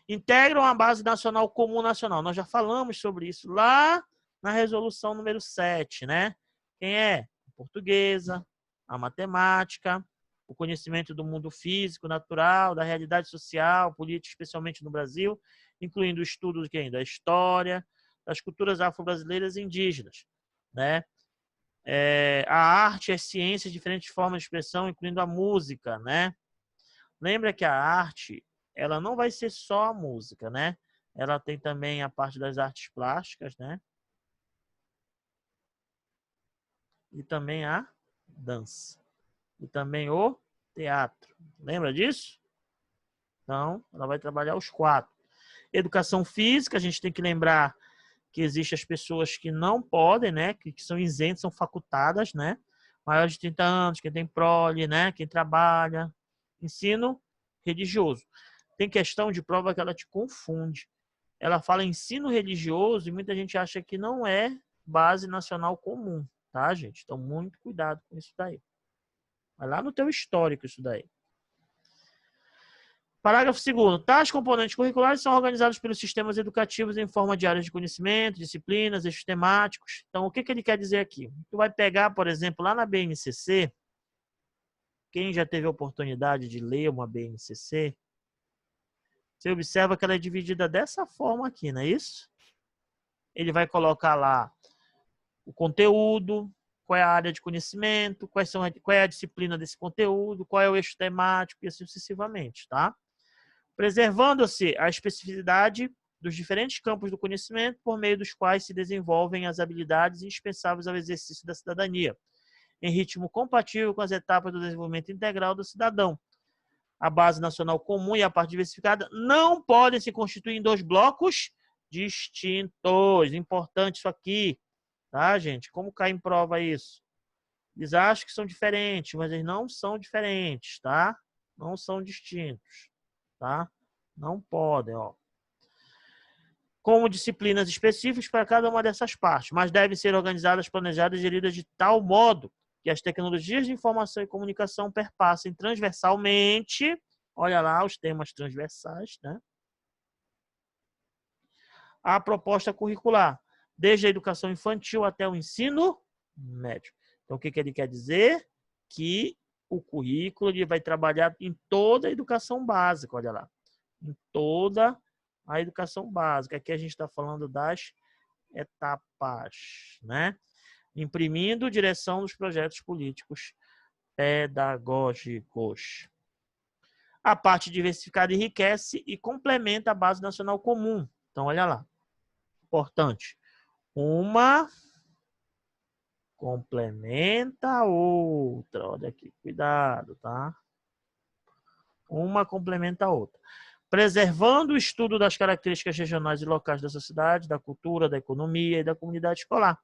Integram a Base Nacional Comum Nacional. Nós já falamos sobre isso lá na resolução número 7, né? Quem é? A portuguesa, a matemática, o conhecimento do mundo físico, natural, da realidade social, política, especialmente no Brasil, incluindo o estudo de quem? Da história, das culturas afro-brasileiras e indígenas, né? A arte e as ciências, diferentes formas de expressão, incluindo a música, né? Lembra que a arte, ela não vai ser só a música, né? Ela tem também a parte das artes plásticas, né? E também a dança. E também o teatro. Lembra disso? Então, ela vai trabalhar os 4. Educação física, a gente tem que lembrar que existem as pessoas que não podem, né? Que são isentas, são facultadas, né? Maiores de 30 anos, quem tem prole, né? Quem trabalha. Ensino religioso. Tem questão de prova que ela te confunde. Ela fala ensino religioso e muita gente acha que não é base nacional comum, tá, gente? Então, muito cuidado com isso daí. Vai lá no teu histórico isso daí. Parágrafo 2º. Tais componentes curriculares são organizados pelos sistemas educativos em forma de áreas de conhecimento, disciplinas, eixos temáticos. Então, o que ele quer dizer aqui? Tu vai pegar, por exemplo, lá na BNCC, quem já teve a oportunidade de ler uma BNCC, você observa que ela é dividida dessa forma aqui, não é isso? Ele vai colocar lá o conteúdo, qual é a área de conhecimento, qual é a disciplina desse conteúdo, qual é o eixo temático e assim sucessivamente, tá? Preservando-se a especificidade dos diferentes campos do conhecimento por meio dos quais se desenvolvem as habilidades indispensáveis ao exercício da cidadania, em ritmo compatível com as etapas do desenvolvimento integral do cidadão. A base nacional comum e a parte diversificada não podem se constituir em 2 blocos distintos. Importante isso aqui, tá, gente? Como cai em prova isso? Eles acham que são diferentes, mas eles não são diferentes, tá? Não são distintos, tá? Não podem, ó. Como disciplinas específicas para cada uma dessas partes, mas devem ser organizadas, planejadas e geridas de tal modo que as tecnologias de informação e comunicação perpassem transversalmente, olha lá os temas transversais, né? A proposta curricular, desde a educação infantil até o ensino médio. Então, o que ele quer dizer? Que o currículo ele vai trabalhar em toda a educação básica, olha lá. Em toda a educação básica. Aqui a gente está falando das etapas, né? Imprimindo direção dos projetos políticos pedagógicos. A parte diversificada enriquece e complementa a base nacional comum. Então, olha lá. Importante. Uma complementa a outra. Olha aqui, cuidado, tá? Uma complementa a outra. Preservando o estudo das características regionais e locais da sociedade, da cultura, da economia e da comunidade escolar,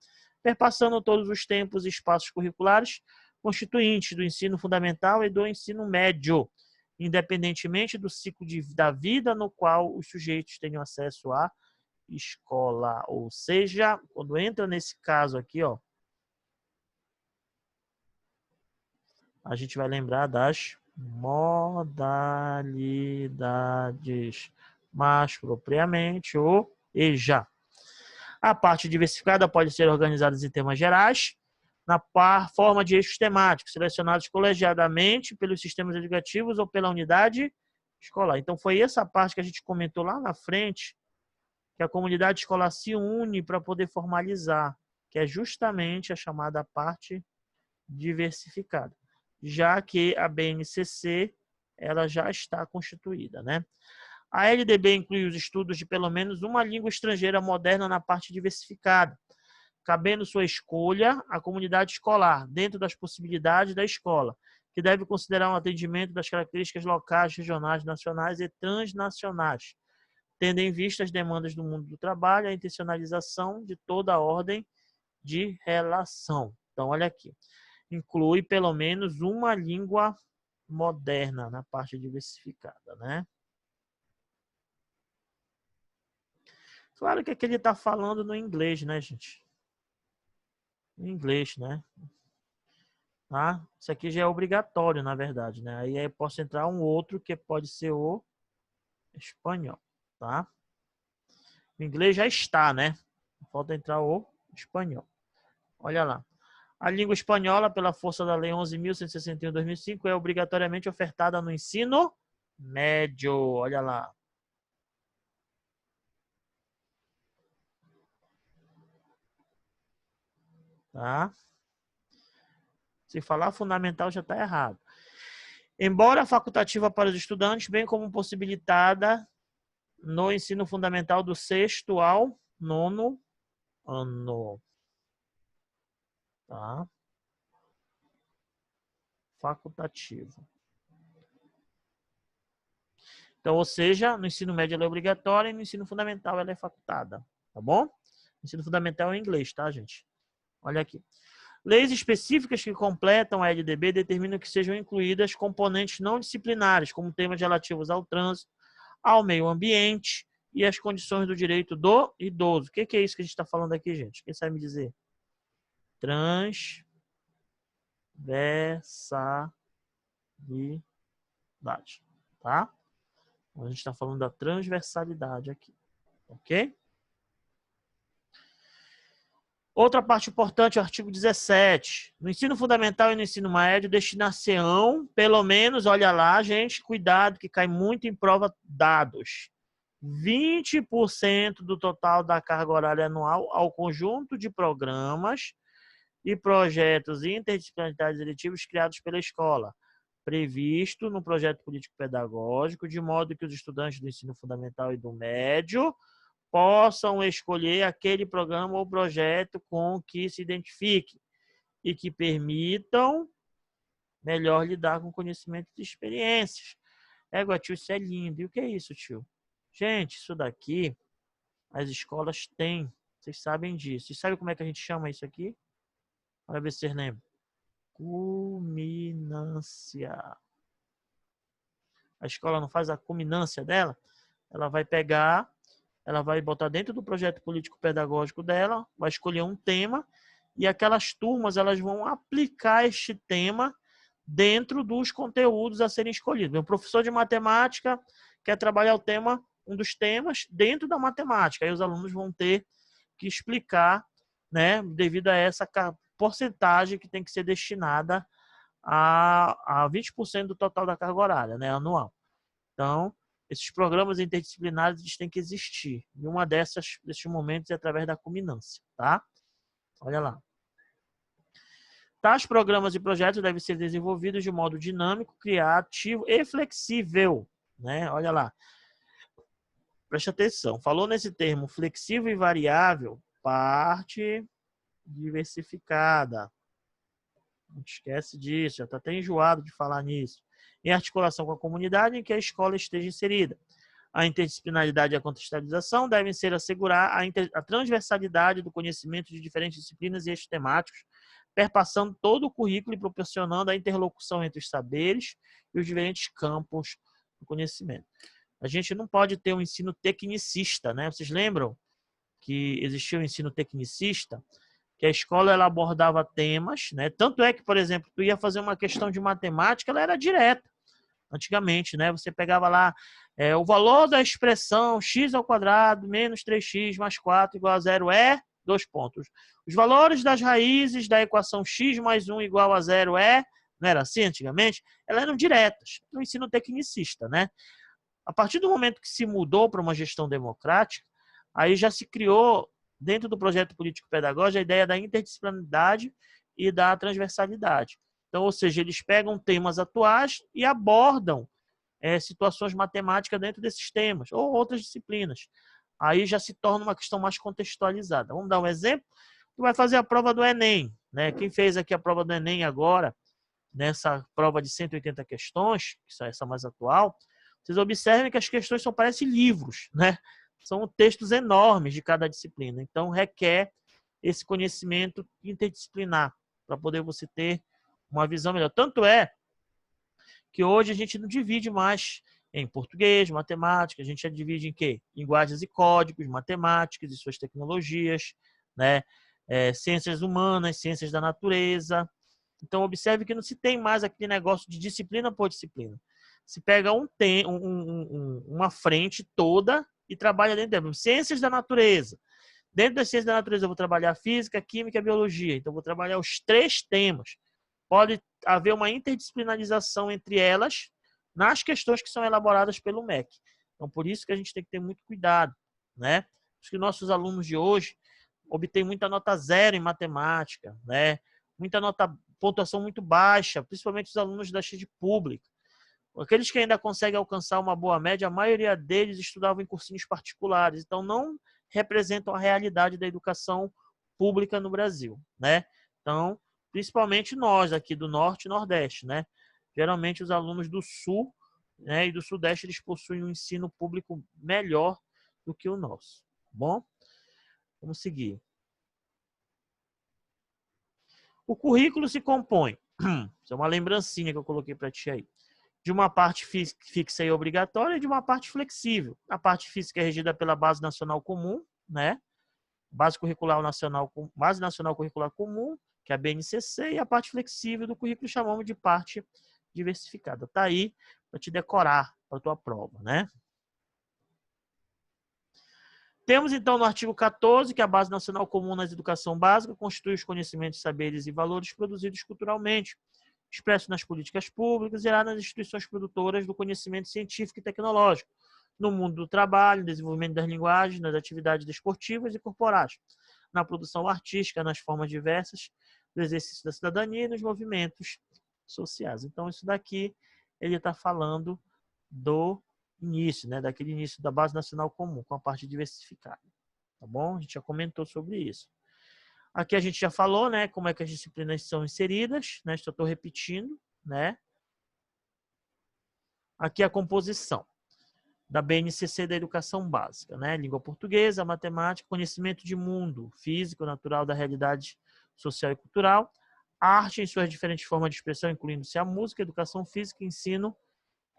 perpassando todos os tempos e espaços curriculares constituintes do ensino fundamental e do ensino médio, independentemente do ciclo da vida no qual os sujeitos tenham acesso à escola. Ou seja, quando entra nesse caso aqui, ó, a gente vai lembrar das modalidades, mais propriamente o EJA. A parte diversificada pode ser organizada em temas gerais, na forma de eixos temáticos, selecionados colegiadamente pelos sistemas educativos ou pela unidade escolar. Então, foi essa parte que a gente comentou lá na frente, que a comunidade escolar se une para poder formalizar, que é justamente a chamada parte diversificada, já que a BNCC ela já está constituída, né? A LDB inclui os estudos de pelo menos uma língua estrangeira moderna na parte diversificada, cabendo sua escolha à comunidade escolar, dentro das possibilidades da escola, que deve considerar um atendimento das características locais, regionais, nacionais e transnacionais, tendo em vista as demandas do mundo do trabalho, a intencionalização de toda a ordem de relação. Então, olha aqui. Inclui pelo menos uma língua moderna na parte diversificada, né? Claro que aqui ele está falando no inglês, né, gente? Em inglês, né? Tá? Isso aqui já é obrigatório, na verdade, né? Aí posso entrar um outro que pode ser o espanhol, tá? O inglês já está, né? Falta entrar o espanhol. Olha lá. A língua espanhola, pela força da Lei 11.161/2005, é obrigatoriamente ofertada no ensino médio. Olha lá. Tá? Se falar fundamental já está errado. Embora facultativa para os estudantes, bem como possibilitada no ensino fundamental do 6º ao 9º ano. Tá? Facultativo. Então, ou seja, no ensino médio ela é obrigatória e no ensino fundamental ela é facultada. Tá bom? Ensino fundamental é em inglês, tá, gente? Olha aqui. Leis específicas que completam a LDB determinam que sejam incluídas componentes não disciplinares, como temas relativos ao trânsito, ao meio ambiente e às condições do direito do idoso. O que é isso que a gente está falando aqui, gente? Quem sabe me dizer? Transversalidade, tá? A gente está falando da transversalidade aqui, ok? Outra parte importante é o artigo 17. No ensino fundamental e no ensino médio, destinação, pelo menos, olha lá, gente, cuidado que cai muito em prova dados. 20% do total da carga horária anual ao conjunto de programas e projetos interdisciplinares eletivos criados pela escola, previsto no projeto político-pedagógico, de modo que os estudantes do ensino fundamental e do médio possam escolher aquele programa ou projeto com que se identifique e que permitam melhor lidar com conhecimento e experiências. Tio, isso é lindo. E o que é isso, tio? Gente, isso daqui, as escolas têm. Vocês sabem disso. E sabe como é que a gente chama isso aqui? Para ver se vocês lembram. Culminância. A escola não faz a culminância dela? Ela vai pegar, ela vai botar dentro do projeto político-pedagógico dela, vai escolher um tema e aquelas turmas elas vão aplicar este tema dentro dos conteúdos a serem escolhidos. O professor de matemática quer trabalhar o tema, um dos temas, dentro da matemática. Aí os alunos vão ter que explicar, né, devido a essa porcentagem que tem que ser destinada a 20% do total da carga horária, né, anual. Então, esses programas interdisciplinares eles têm que existir. E uma desses momentos é através da culminância, tá? Olha lá. Tais programas e projetos devem ser desenvolvidos de modo dinâmico, criativo e flexível, né? Olha lá. Preste atenção. Falou nesse termo flexível e variável, parte diversificada. Não esquece disso, já está até enjoado de falar nisso. Em articulação com a comunidade em que a escola esteja inserida. A interdisciplinaridade e a contextualização devem ser assegurar a transversalidade do conhecimento de diferentes disciplinas e eixos temáticos, perpassando todo o currículo e proporcionando a interlocução entre os saberes e os diferentes campos do conhecimento. A gente não pode ter um ensino tecnicista, né? Vocês lembram que existia o ensino tecnicista? Que a escola ela abordava temas, né? Tanto é que, por exemplo, tu ia fazer uma questão de matemática, ela era direta. Antigamente, né? Você pegava lá o valor da expressão x ao quadrado menos 3x mais 4 igual a 0 é 2 pontos. Os valores das raízes da equação x mais 1 igual a 0 é, não era assim antigamente? Elas eram diretas, no ensino tecnicista, né? A partir do momento que se mudou para uma gestão democrática, aí já se criou dentro do projeto político-pedagógico a ideia da interdisciplinaridade e da transversalidade. Então, ou seja, eles pegam temas atuais e abordam situações matemáticas dentro desses temas, ou outras disciplinas. Aí já se torna uma questão mais contextualizada. Vamos dar um exemplo? Tu vai fazer a prova do Enem, né? Quem fez aqui a prova do Enem agora, nessa prova de 180 questões, que é essa mais atual, vocês observem que as questões parecem livros, né? São textos enormes de cada disciplina. Então, requer esse conhecimento interdisciplinar para poder você ter uma visão melhor. Tanto é que hoje a gente não divide mais em português, matemática, a gente já divide em quê? Linguagens e códigos, matemáticas e suas tecnologias, né? Ciências humanas, ciências da natureza. Então, observe que não se tem mais aquele negócio de disciplina por disciplina. Se pega uma frente toda e trabalha dentro dela. Ciências da natureza. Dentro das ciências da natureza eu vou trabalhar física, química e biologia. Então, eu vou trabalhar os 3 temas. Pode haver uma interdisciplinarização entre elas nas questões que são elaboradas pelo MEC. Então, por isso que a gente tem que ter muito cuidado, né? Por isso que nossos alunos de hoje obtêm muita nota 0 em matemática, né? Pontuação muito baixa, principalmente os alunos da rede pública. Aqueles que ainda conseguem alcançar uma boa média, a maioria deles estudavam em cursinhos particulares, então não representam a realidade da educação pública no Brasil, né? Então, principalmente nós aqui do Norte e Nordeste, né? Geralmente os alunos do Sul, né, e do Sudeste eles possuem um ensino público melhor do que o nosso, tá bom? Vamos seguir. O currículo se compõe, isso é uma lembrancinha que eu coloquei para ti aí, de uma parte fixa e obrigatória e de uma parte flexível. A parte física é regida pela Base Nacional Comum, né? Base Nacional Curricular Comum, que é a BNCC, e a parte flexível do currículo chamamos de parte diversificada. Tá aí para te decorar para a tua prova, né? Temos, então, no artigo 14, que a Base Nacional Comum na Educação Básica constitui os conhecimentos, saberes e valores produzidos culturalmente, expressos nas políticas públicas e nas instituições produtoras do conhecimento científico e tecnológico, no mundo do trabalho, no desenvolvimento das linguagens, nas atividades desportivas e corporais, na produção artística, nas formas diversas do exercício da cidadania e nos movimentos sociais. Então, isso daqui, ele está falando do início, né, daquele início da Base Nacional Comum, com a parte diversificada. Tá bom? A gente já comentou sobre isso. Aqui a gente já falou, né, como é que as disciplinas são inseridas, né, só estou repetindo, né. Aqui a composição da BNCC da Educação Básica, né, língua portuguesa, matemática, conhecimento de mundo físico, natural da realidade social e cultural, arte em suas diferentes formas de expressão, incluindo-se a música, educação física, ensino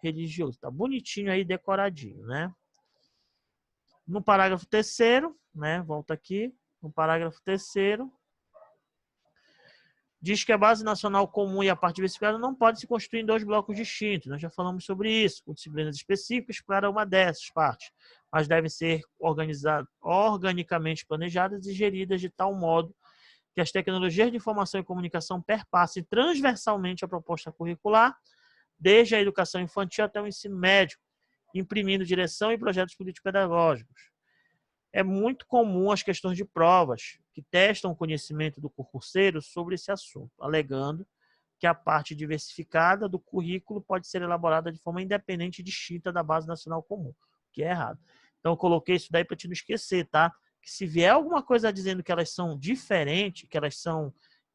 religioso. Tá bonitinho aí, decoradinho, né? No parágrafo 3º, né? Volta aqui. No parágrafo 3º, diz que a Base Nacional Comum e a parte diversificada não podem se constituir em dois blocos distintos. Nós já falamos sobre isso, com disciplinas específicas para uma dessas partes, mas devem ser organicamente planejadas e geridas de tal modo que as tecnologias de informação e comunicação perpassem transversalmente a proposta curricular, desde a educação infantil até o ensino médio, imprimindo direção e projetos político-pedagógicos. É muito comum as questões de provas que testam o conhecimento do concurseiro sobre esse assunto, alegando que a parte diversificada do currículo pode ser elaborada de forma independente e distinta da Base Nacional Comum, que é errado. Então, eu coloquei isso daí para te não esquecer, tá? Que se vier alguma coisa dizendo que elas são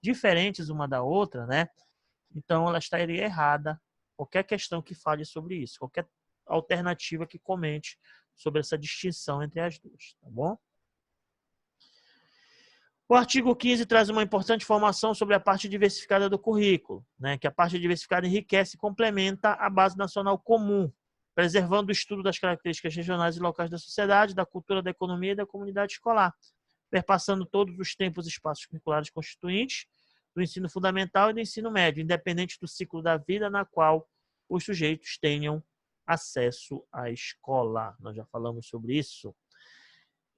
diferentes, uma da outra, né? Então, ela estaria errada. Qualquer questão que fale sobre isso, qualquer alternativa que comente sobre essa distinção entre as duas, tá bom? O artigo 15 traz uma importante informação sobre a parte diversificada do currículo, né? Que a parte diversificada enriquece e complementa a Base Nacional Comum, preservando o estudo das características regionais e locais da sociedade, da cultura, da economia e da comunidade escolar, perpassando todos os tempos e espaços curriculares constituintes do ensino fundamental e do ensino médio, independente do ciclo da vida na qual os sujeitos tenham acesso à escola. Nós já falamos sobre isso.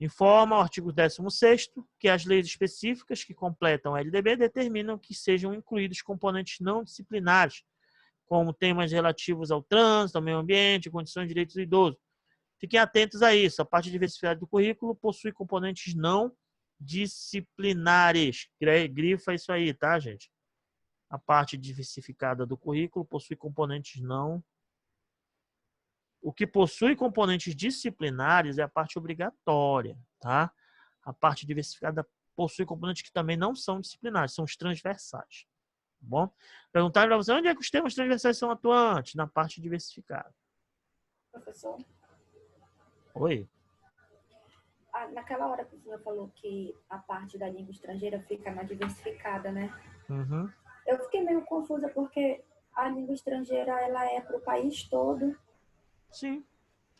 Informa o artigo 16º que as leis específicas que completam a LDB determinam que sejam incluídos componentes não disciplinares, como temas relativos ao trânsito, ao meio ambiente, condições de direitos do idoso. Fiquem atentos a isso. A parte diversificada do currículo possui componentes não disciplinares. Grifa isso aí, tá, gente? A parte diversificada do currículo possui componentes não. O que possui componentes disciplinares é a parte obrigatória, tá? A parte diversificada possui componentes que também não são disciplinares, são os transversais. Tá bom? Perguntaram para você onde é que os temas transversais são atuantes? Na parte diversificada. Professor? Oi? Naquela hora que o senhor falou que a parte da língua estrangeira fica na diversificada, né? Uhum. Eu fiquei meio confusa porque a língua estrangeira ela é para o país todo. Sim.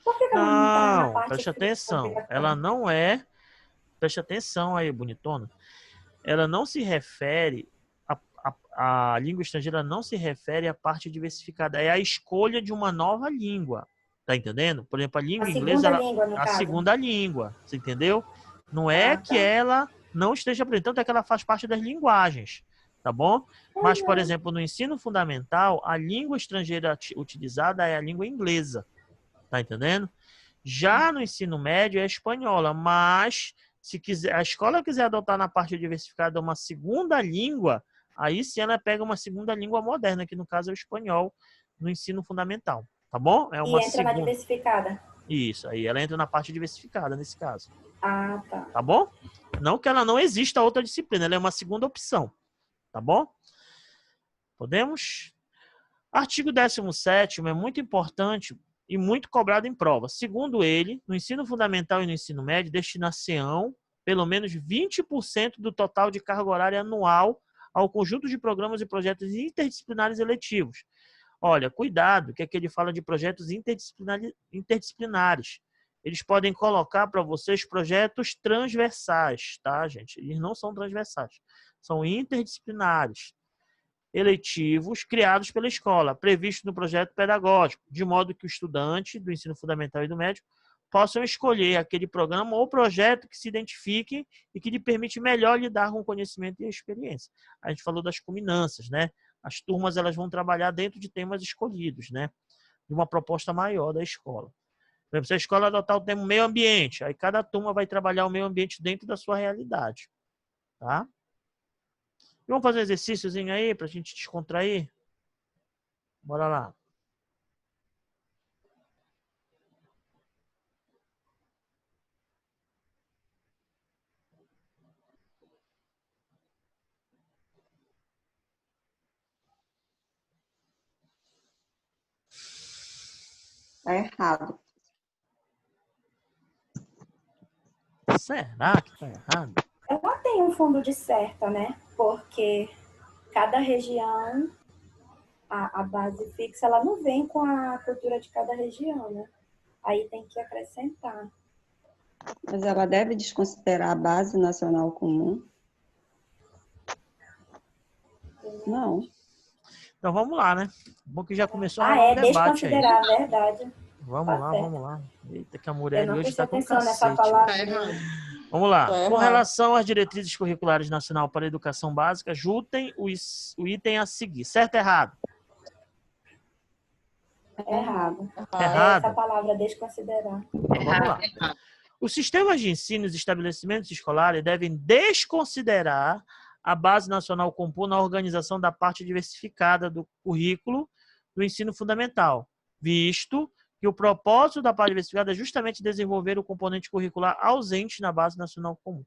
Por que ela não está na Não, parte preste atenção. Ela não é... Preste atenção aí, bonitona. Ela não se refere... A língua estrangeira não se refere à parte diversificada. É a escolha de uma nova língua. Tá entendendo? Por exemplo, a língua inglesa... A segunda língua. Você entendeu? Não é que ela não esteja presente. Tanto é que ela faz parte das linguagens. Tá bom? Mas, por exemplo, no ensino fundamental, a língua estrangeira utilizada é a língua inglesa. Tá entendendo? Já no ensino médio é a espanhola, mas se a escola quiser adotar na parte diversificada uma segunda língua, aí sim ela pega uma segunda língua moderna, que no caso é o espanhol, no ensino fundamental. Tá bom? É uma entra na diversificada. Isso, aí ela entra na parte diversificada nesse caso. Ah, tá. Tá bom? Não que ela não exista outra disciplina, ela é uma segunda opção. Tá bom? Podemos? Artigo 17º é muito importante e muito cobrado em prova. Segundo ele, no ensino fundamental e no ensino médio, destinação pelo menos 20% do total de carga horária anual ao conjunto de programas e projetos interdisciplinares eletivos. Olha, cuidado, que aqui ele fala de projetos interdisciplinares. Eles podem colocar para vocês projetos transversais, tá, gente? Eles não são transversais, são interdisciplinares, eletivos, criados pela escola, previstos no projeto pedagógico, de modo que o estudante do ensino fundamental e do médio possam escolher aquele programa ou projeto que se identifique e que lhe permite melhor lidar com o conhecimento e a experiência. A gente falou das culminâncias, né? As turmas elas vão trabalhar dentro de temas escolhidos, né? De uma proposta maior da escola. Por exemplo, se a escola adotar o tema meio ambiente, aí cada turma vai trabalhar o meio ambiente dentro da sua realidade, tá? Vamos fazer um exercíciozinho aí para a gente descontrair? Bora lá. Tá errado. Será que tá errado? Ela tem um fundo de certa, né? Porque cada região, a base fixa, ela não vem com a cultura de cada região, né? Aí tem que acrescentar. Mas ela deve desconsiderar a base nacional comum? Não. Então vamos lá, né? Bom que já começou a Ah, rolar um é debate aí. desconsiderar, verdade. Vamos Tá lá, certo. vamos lá. Eita, que a Eu Murelli não hoje prestei está com atenção nessa cacete. palavra. Tá errado. Vamos lá. Tá Com errado. relação às diretrizes curriculares nacional para a educação básica, juntem o item a seguir. Certo ou errado? Errado. Errado. Essa palavra desconsiderar. Então, vamos lá. Os sistemas de ensino e os estabelecimentos escolares devem desconsiderar a base nacional comum na organização da parte diversificada do currículo do ensino fundamental, visto que o propósito da parte diversificada é justamente desenvolver o componente curricular ausente na base nacional comum.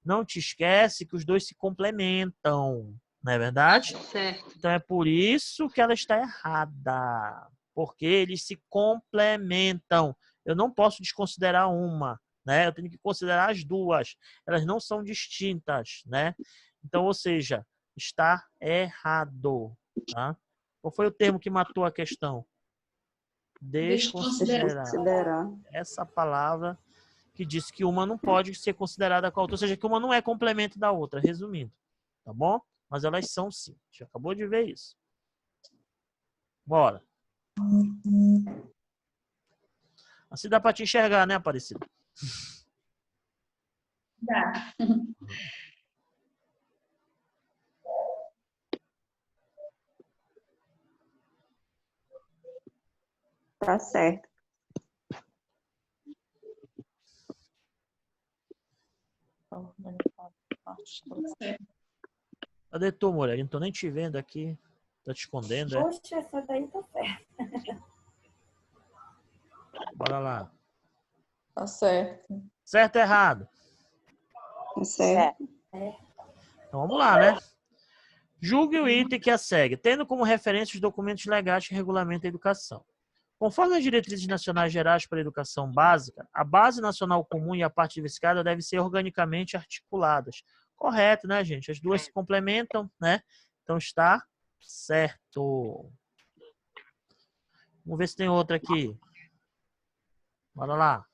Não te esquece que os dois se complementam, não é verdade? Certo. Então é por isso que ela está errada, porque eles se complementam. Eu não posso desconsiderar uma, né? Eu tenho que considerar as duas. Elas não são distintas, né? Então, ou seja, está errado, tá? Qual foi o termo que matou a questão? Desconsiderar. Desconsiderar. Essa palavra que diz que uma não pode ser considerada com a outra, ou seja, que uma não é complemento da outra, resumindo, tá bom? Mas elas são sim. A gente acabou de ver isso. Bora. Assim dá para te enxergar, né, Aparecida? Dá. Tá certo. Cadê tu, mulher? Não tô nem te vendo aqui. Tá te escondendo, é? Poxa, essa daí tá certa. Bora lá. Tá certo. Certo ou errado? Tá certo. Então vamos lá, né? Julgue o item que a segue, tendo como referência os documentos legais que regulamentam a educação. Conforme as diretrizes nacionais gerais para a educação básica, a base nacional comum e a parte diversificada devem ser organicamente articuladas. Correto, né, gente? As duas se complementam, né? Então está certo. Vamos ver se tem outra aqui. Bora lá.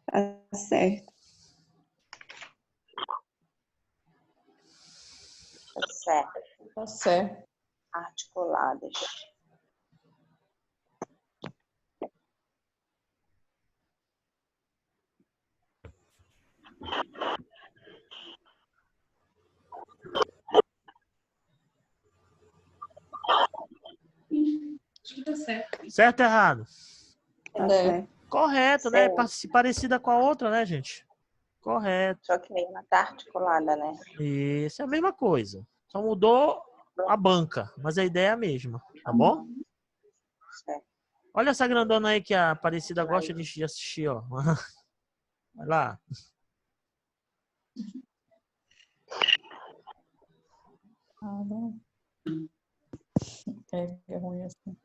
Tá certo. Tá certo. Tá certo. Articuladas. Acho que tá certo. Certo ou errado? Tá É. certo. Correto, né? Certo. Parecida com a outra, né, gente? Correto. Só que mesmo tá articulada, né? Isso é a mesma coisa. Só mudou a banca, mas a ideia é a mesma, tá bom? Certo. Olha essa grandona aí que a Aparecida gosta de assistir, ó. Vai lá. errado. É ruim assim.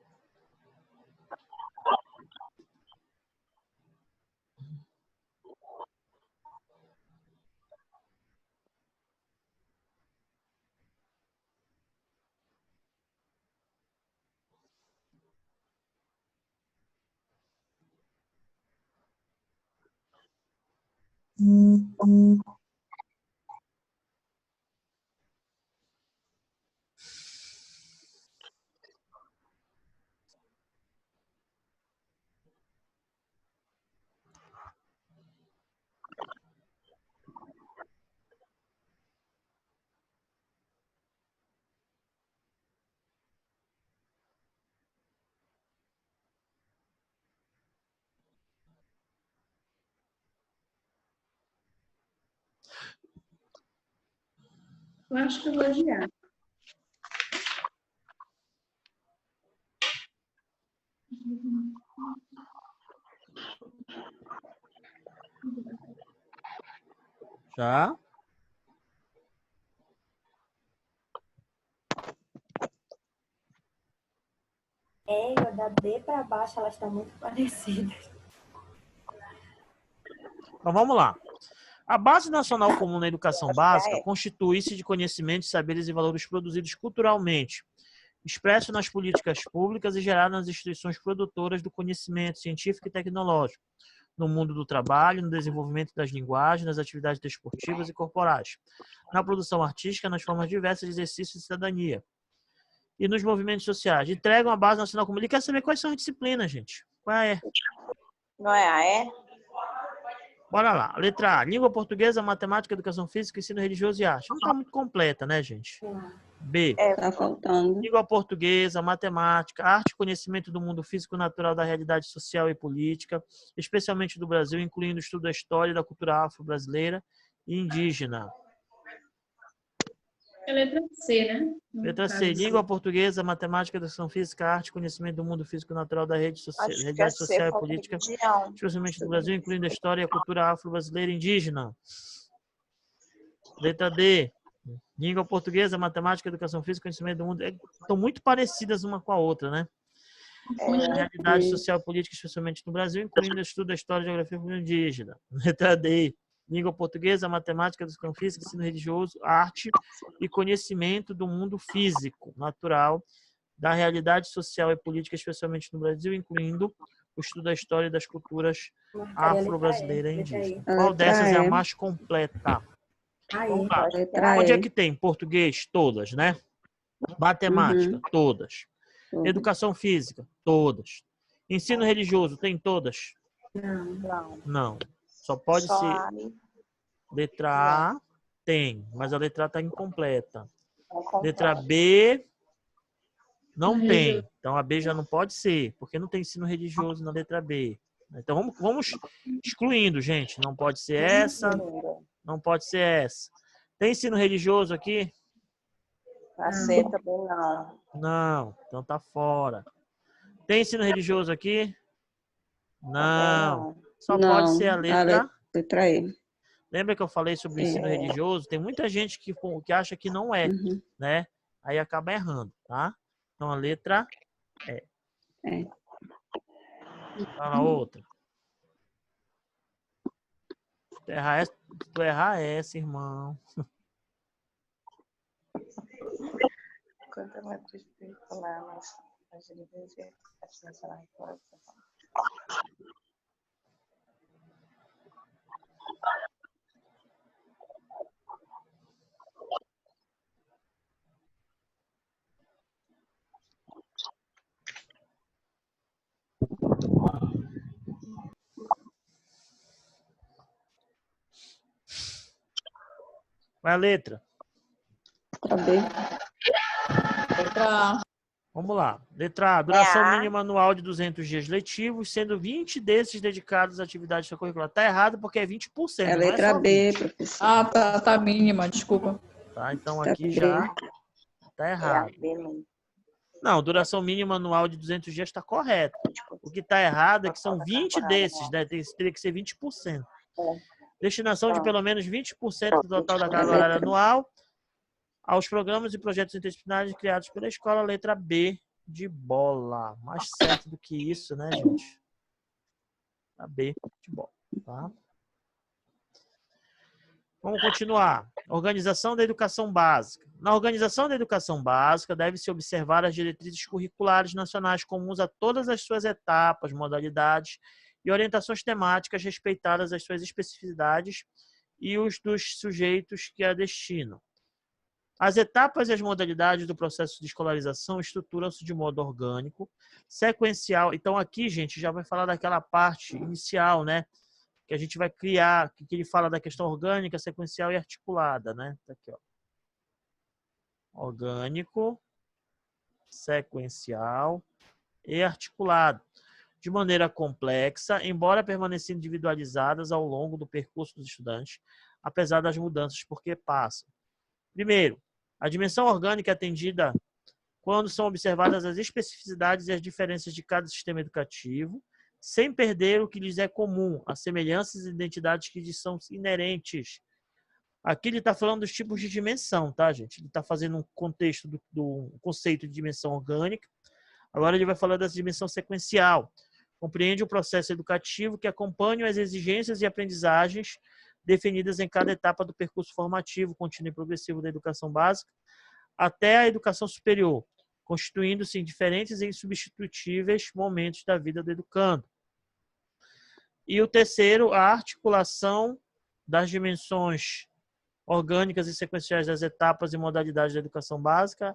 Eu acho que eu vou adiar. Já? É, da D para baixo, elas estão muito parecidas. Então vamos lá. A Base Nacional Comum na Educação Acho que é Básica a E. constitui-se de conhecimentos, saberes e valores produzidos culturalmente, expressos nas políticas públicas e gerados nas instituições produtoras do conhecimento científico e tecnológico, no mundo do trabalho, no desenvolvimento das linguagens, nas atividades desportivas e corporais, na produção artística, nas formas diversas de exercício de cidadania e nos movimentos sociais. Entregam a Base Nacional Comum. Ele quer saber quais são as disciplinas, gente. Qual é? Não é a E? Bora lá. Letra A. Língua portuguesa, matemática, educação física, ensino religioso e arte. Não está muito completa, né, gente? B. Tá faltando. Língua portuguesa, matemática, arte e conhecimento do mundo físico natural da realidade social e política, especialmente do Brasil, incluindo o estudo da história e da cultura afro-brasileira e indígena. É letra C, né? No Letra caso, C. C. Língua portuguesa, matemática, educação física, arte e conhecimento do mundo físico natural da Acho que é realidade C, social e falta política, religião. especialmente do Brasil, incluindo a história e a cultura afro-brasileira e indígena. Letra D. Língua portuguesa, matemática, educação física, conhecimento do mundo. Estão muito parecidas uma com a outra, né? Realidade social e política, especialmente no Brasil, incluindo o estudo da história e geografia indígena. Letra D. Língua portuguesa, matemática, educação física, ensino religioso, arte e conhecimento do mundo físico, natural, da realidade social e política, especialmente no Brasil, incluindo o estudo da história e das culturas afro-brasileira e indígena. Qual Letra dessas é a E. mais completa? Aí, Vamos lá. Letra Onde é E. que tem? Português? Todas, né? Matemática? Todas. Tudo. Educação física? Todas. Ensino religioso? Tem todas? Não. Não. Só pode Só ser A e letra A, tem, mas a letra A está incompleta. não completa. Letra B, não Não tem. religioso. Então a B já não pode ser, porque não tem ensino religioso na letra B. Então vamos excluindo, gente. Não pode ser essa, não pode ser essa. Tem ensino religioso aqui? A C também não. Não, então tá fora. Tem ensino religioso aqui? Também Não. não. Só Não, pode ser a a letra. Letra E. Lembra que eu falei sobre o ensino religioso? Tem muita gente que acha que não é, Uhum. né? Aí acaba errando, tá? Então a letra É. Fala a outra. Se tu errar essa, irmão. Quanto mais curricular nas universidades nacionais. Qual é a letra? Letra B. Letra A. Vamos lá. Letra A. Duração A. mínima anual de 200 dias letivos, sendo 20 desses dedicados às atividades extracurriculares. Tá errado porque é 20%. É a não é letra só B, 20, professor. Ah, tá mínima, desculpa. tá? Então Letra aqui B. já tá É a errado. B mesmo. Não, duração mínima anual de 200 dias está correto. O que está errado é que são 20 desses, né? Teria que ser 20%. Destinação de pelo menos 20% do total da carga horária anual aos programas e projetos interdisciplinares criados pela escola, letra B de bola. Mais certo do que isso, né, gente? A B de bola, tá? Vamos continuar. Organização da educação básica. Na organização da educação básica, deve-se observar as diretrizes curriculares nacionais comuns a todas as suas etapas, modalidades e orientações temáticas, respeitadas as suas especificidades e os dos sujeitos que a destinam. As etapas e as modalidades do processo de escolarização estruturam-se de modo orgânico, sequencial. Então, aqui, gente, já vai falar daquela parte inicial, né? Que a gente vai criar, que ele fala da questão orgânica, sequencial e articulada, né? Tá aqui, ó. Orgânico, sequencial e articulado. De maneira complexa, embora permanecendo individualizadas ao longo do percurso dos estudantes, apesar das mudanças por que passam. Primeiro, a dimensão orgânica é atendida quando são observadas as especificidades e as diferenças de cada sistema educativo, sem perder o que lhes é comum, as semelhanças e identidades que lhes são inerentes. Aqui ele está falando dos tipos de dimensão, tá, gente? Ele está fazendo um contexto do conceito de dimensão orgânica. Agora ele vai falar da dimensão sequencial. Compreende o processo educativo que acompanha as exigências e aprendizagens definidas em cada etapa do percurso formativo, contínuo e progressivo da educação básica, até a educação superior, constituindo-se em diferentes e insubstituíveis momentos da vida do educando. E o terceiro, a articulação das dimensões orgânicas e sequenciais das etapas e modalidades da educação básica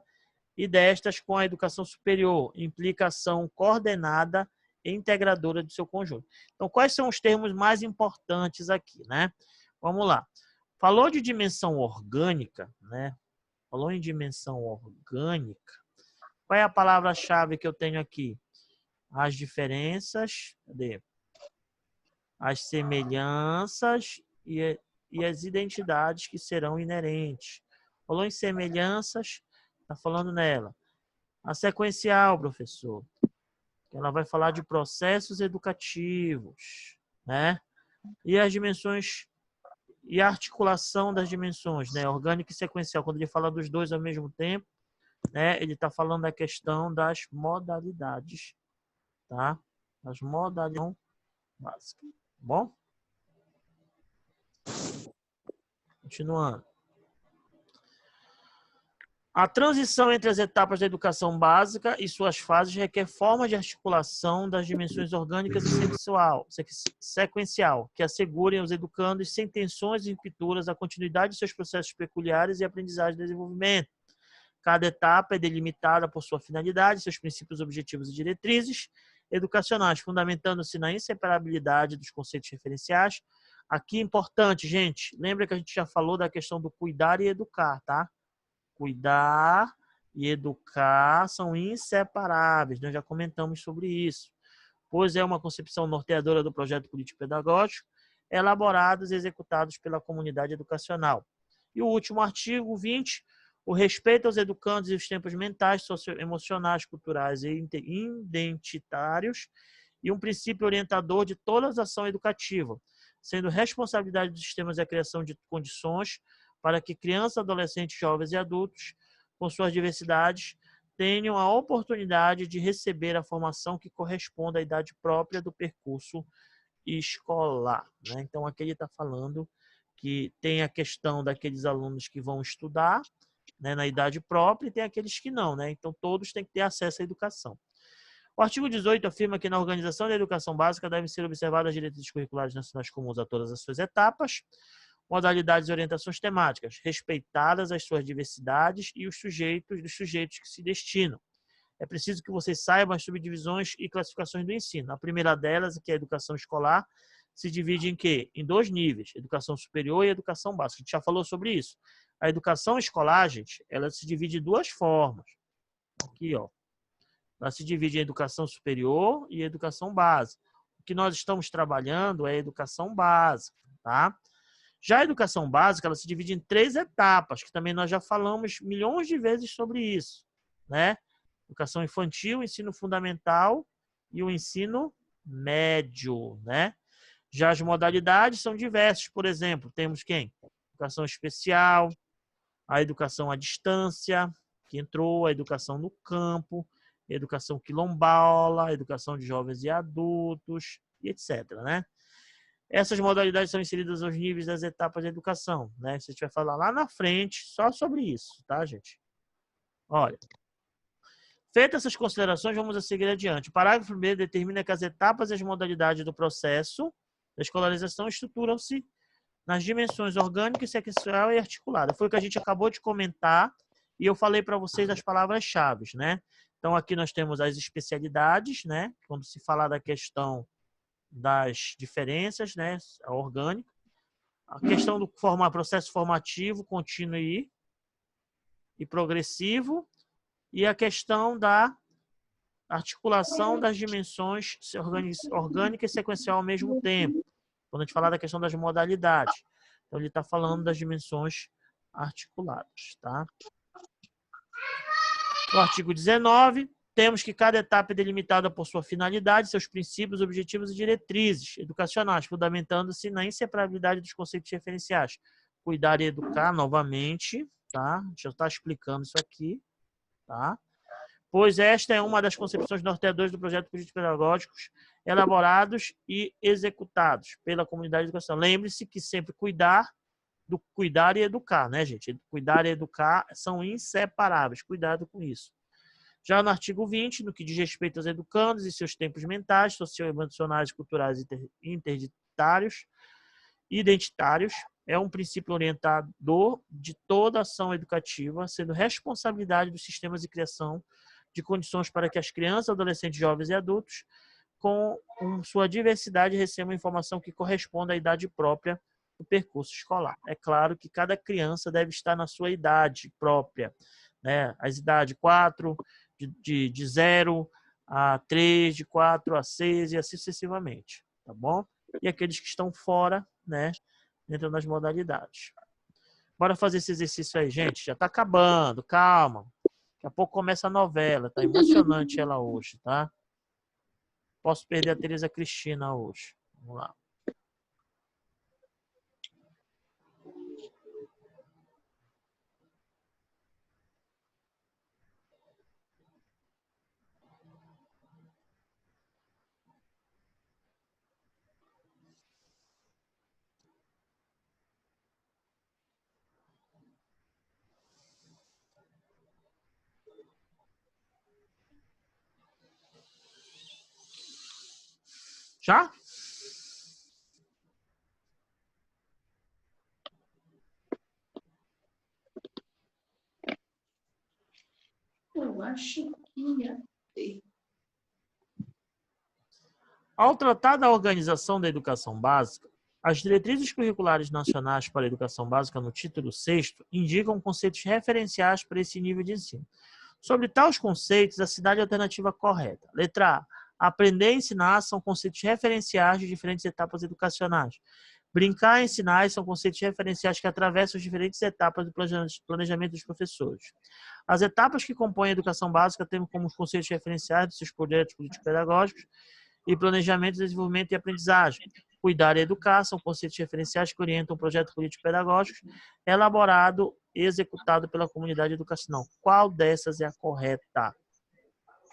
e destas com a educação superior, implicação coordenada e integradora do seu conjunto. Então, quais são os termos mais importantes aqui, né? Vamos lá. Falou de dimensão orgânica, né? Falou em dimensão orgânica. Qual é a palavra-chave que eu tenho aqui? As diferenças, cadê? As semelhanças e as identidades que serão inerentes. Falou em semelhanças, está falando nela. A sequencial, professor. Ela vai falar de processos educativos, né? E as dimensões e a articulação das dimensões, né? Orgânica e sequencial. Quando ele fala dos dois ao mesmo tempo, né? Ele está falando da questão das modalidades, tá? As modalidades básicas. Bom? Continuando. A transição entre as etapas da educação básica e suas fases requer formas de articulação das dimensões orgânicas e sequencial, que assegurem aos educandos, sem tensões e rupturas, a continuidade de seus processos peculiares e aprendizagem e desenvolvimento. Cada etapa é delimitada por sua finalidade, seus princípios, objetivos e diretrizes educacionais, fundamentando-se na inseparabilidade dos conceitos referenciais. Aqui é importante, gente, lembra que a gente já falou da questão do cuidar e educar, tá? Cuidar e educar são inseparáveis. Nós já comentamos sobre isso. Pois é uma concepção norteadora do projeto político-pedagógico, elaborados e executados pela comunidade educacional. E o último artigo, 20, o respeito aos educandos e os tempos mentais, socioemocionais, culturais e identitários, e um princípio orientador de toda a ação educativa, sendo responsabilidade dos sistemas a criação de condições para que crianças, adolescentes, jovens e adultos, com suas diversidades, tenham a oportunidade de receber a formação que corresponda à idade própria do percurso escolar, né? Então, aqui ele está falando que tem a questão daqueles alunos que vão estudar, né, na idade própria, e tem aqueles que não, né? Então, todos têm que ter acesso à educação. O artigo 18 afirma que na organização da educação básica devem ser observadas as diretrizes curriculares nacionais comuns a todas as suas etapas, modalidades e orientações temáticas, respeitadas as suas diversidades e os sujeitos dos sujeitos que se destinam. É preciso que vocês saibam as subdivisões e classificações do ensino. A primeira delas, que é a educação escolar, se divide em quê? Em dois níveis, educação superior e educação básica. A gente já falou sobre isso. A educação escolar, gente, ela se divide em duas formas. Aqui, ó. Ela se divide em educação superior e educação básica. O que nós estamos trabalhando é a educação básica, tá? Já a educação básica, ela se divide em 3 etapas, que também nós já falamos milhões de vezes sobre isso, né? Educação infantil, ensino fundamental e o ensino médio, né? Já as modalidades são diversas, por exemplo, temos quem? Educação especial, a educação à distância, que entrou, a educação no campo, a educação quilombola, a educação de jovens e adultos, e etc., né? Essas modalidades são inseridas aos níveis das etapas da educação, né? A gente vai falar lá na frente só sobre isso, tá, gente? Olha, feitas essas considerações, vamos a seguir adiante. O parágrafo 1º determina que as etapas e as modalidades do processo da escolarização estruturam-se nas dimensões orgânica, sequencial e articulada. Foi o que a gente acabou de comentar e eu falei para vocês das palavras-chave, né? Então, aqui nós temos as especialidades, né? Quando se fala da questão das diferenças, né? A orgânica. A questão do processo formativo contínuo e progressivo. E a questão da articulação das dimensões orgânica e sequencial ao mesmo tempo. Quando a gente falar da questão das modalidades. Então, ele está falando das dimensões articuladas, tá? No artigo 19, temos que cada etapa é delimitada por sua finalidade, seus princípios, objetivos e diretrizes educacionais, fundamentando-se na inseparabilidade dos conceitos referenciais. Cuidar e educar, novamente, tá? Deixa eu estar explicando isso aqui, tá? Pois esta é uma das concepções norteadoras do projeto político-pedagógicos elaborados e executados pela comunidade de educação. Lembre-se que sempre cuidar e educar, né, gente? Cuidar e educar são inseparáveis. Cuidado com isso. Já no artigo 20, no que diz respeito aos educandos e seus tempos mentais, socioemocionais, culturais e identitários, é um princípio orientador de toda ação educativa, sendo responsabilidade dos sistemas de criação de condições para que as crianças, adolescentes, jovens e adultos, com sua diversidade, recebam informação que corresponda à idade própria do percurso escolar. É claro que cada criança deve estar na sua idade própria, né? As idades 4, de 0 a 3, de 4 a 6 e assim sucessivamente, tá bom? E aqueles que estão fora, né, dentro das modalidades. Bora fazer esse exercício aí, gente. Já tá acabando, calma. Daqui a pouco começa a novela, tá emocionante ela hoje, tá? Posso perder a Tereza Cristina hoje. Vamos lá. Já? Eu acho que ia ter. Ao tratar da organização da educação básica, as diretrizes curriculares nacionais para a educação básica, no título 6º, indicam conceitos referenciais para esse nível de ensino. Sobre tais conceitos, a cidade alternativa correta. Letra A. Aprender e ensinar são conceitos referenciais de diferentes etapas educacionais. Brincar e ensinar são conceitos referenciais que atravessam as diferentes etapas do planejamento dos professores. As etapas que compõem a educação básica têm como conceitos referenciais de seus projetos político-pedagógicos e planejamento, desenvolvimento e aprendizagem. Cuidar e educar são conceitos referenciais que orientam o projeto político-pedagógico elaborado e executado pela comunidade educacional. Qual dessas é a correta?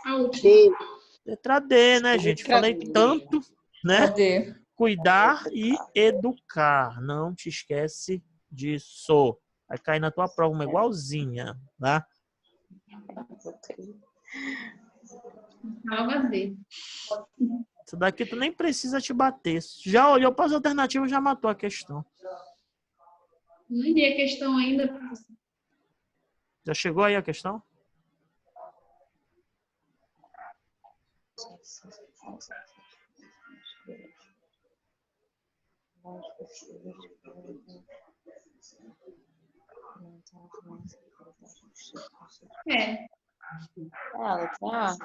A última. Letra D, né, gente? Letra Falei D. tanto, né? Cadê? Cuidar e educar. Não te esquece disso. Vai cair na tua prova uma igualzinha, tá? Logo a D. Isso daqui tu nem precisa te bater. Já olhou para as alternativas, já matou a questão. Não li a questão ainda. Já chegou aí a questão? É. Ela tá.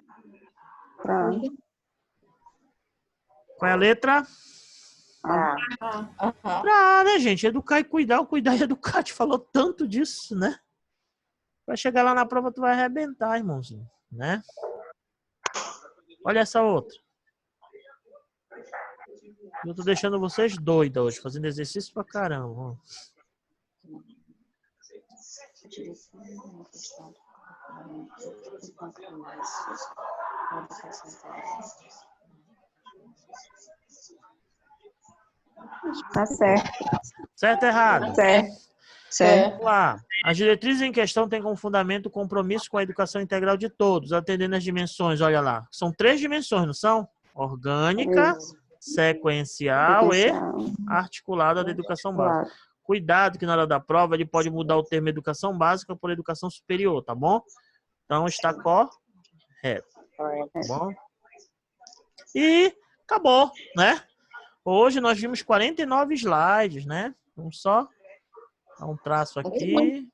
Pronto. Qual é a letra? Ah, Aham. Pra, né, gente? Educar e cuidar. O cuidar e educar. Te falou tanto disso, né? Vai chegar lá na prova, tu vai arrebentar, irmãozinho, né? Olha essa outra. Eu tô deixando vocês doidos hoje, fazendo exercício pra caramba. Ó. Tá certo. Certo ou errado? Certo. Certo. Vamos lá. As diretrizes em questão têm como fundamento o compromisso com a educação integral de todos, atendendo às dimensões, olha lá. São 3 dimensões, não são? Orgânica, Isso. sequencial e Sequencial. articulada da educação básica. Claro. Cuidado que na hora da prova ele pode mudar o termo educação básica por educação superior, tá bom? Então está correto, tá bom? E acabou, né? Hoje nós vimos 49 slides, né? Vamos só dar um traço aqui.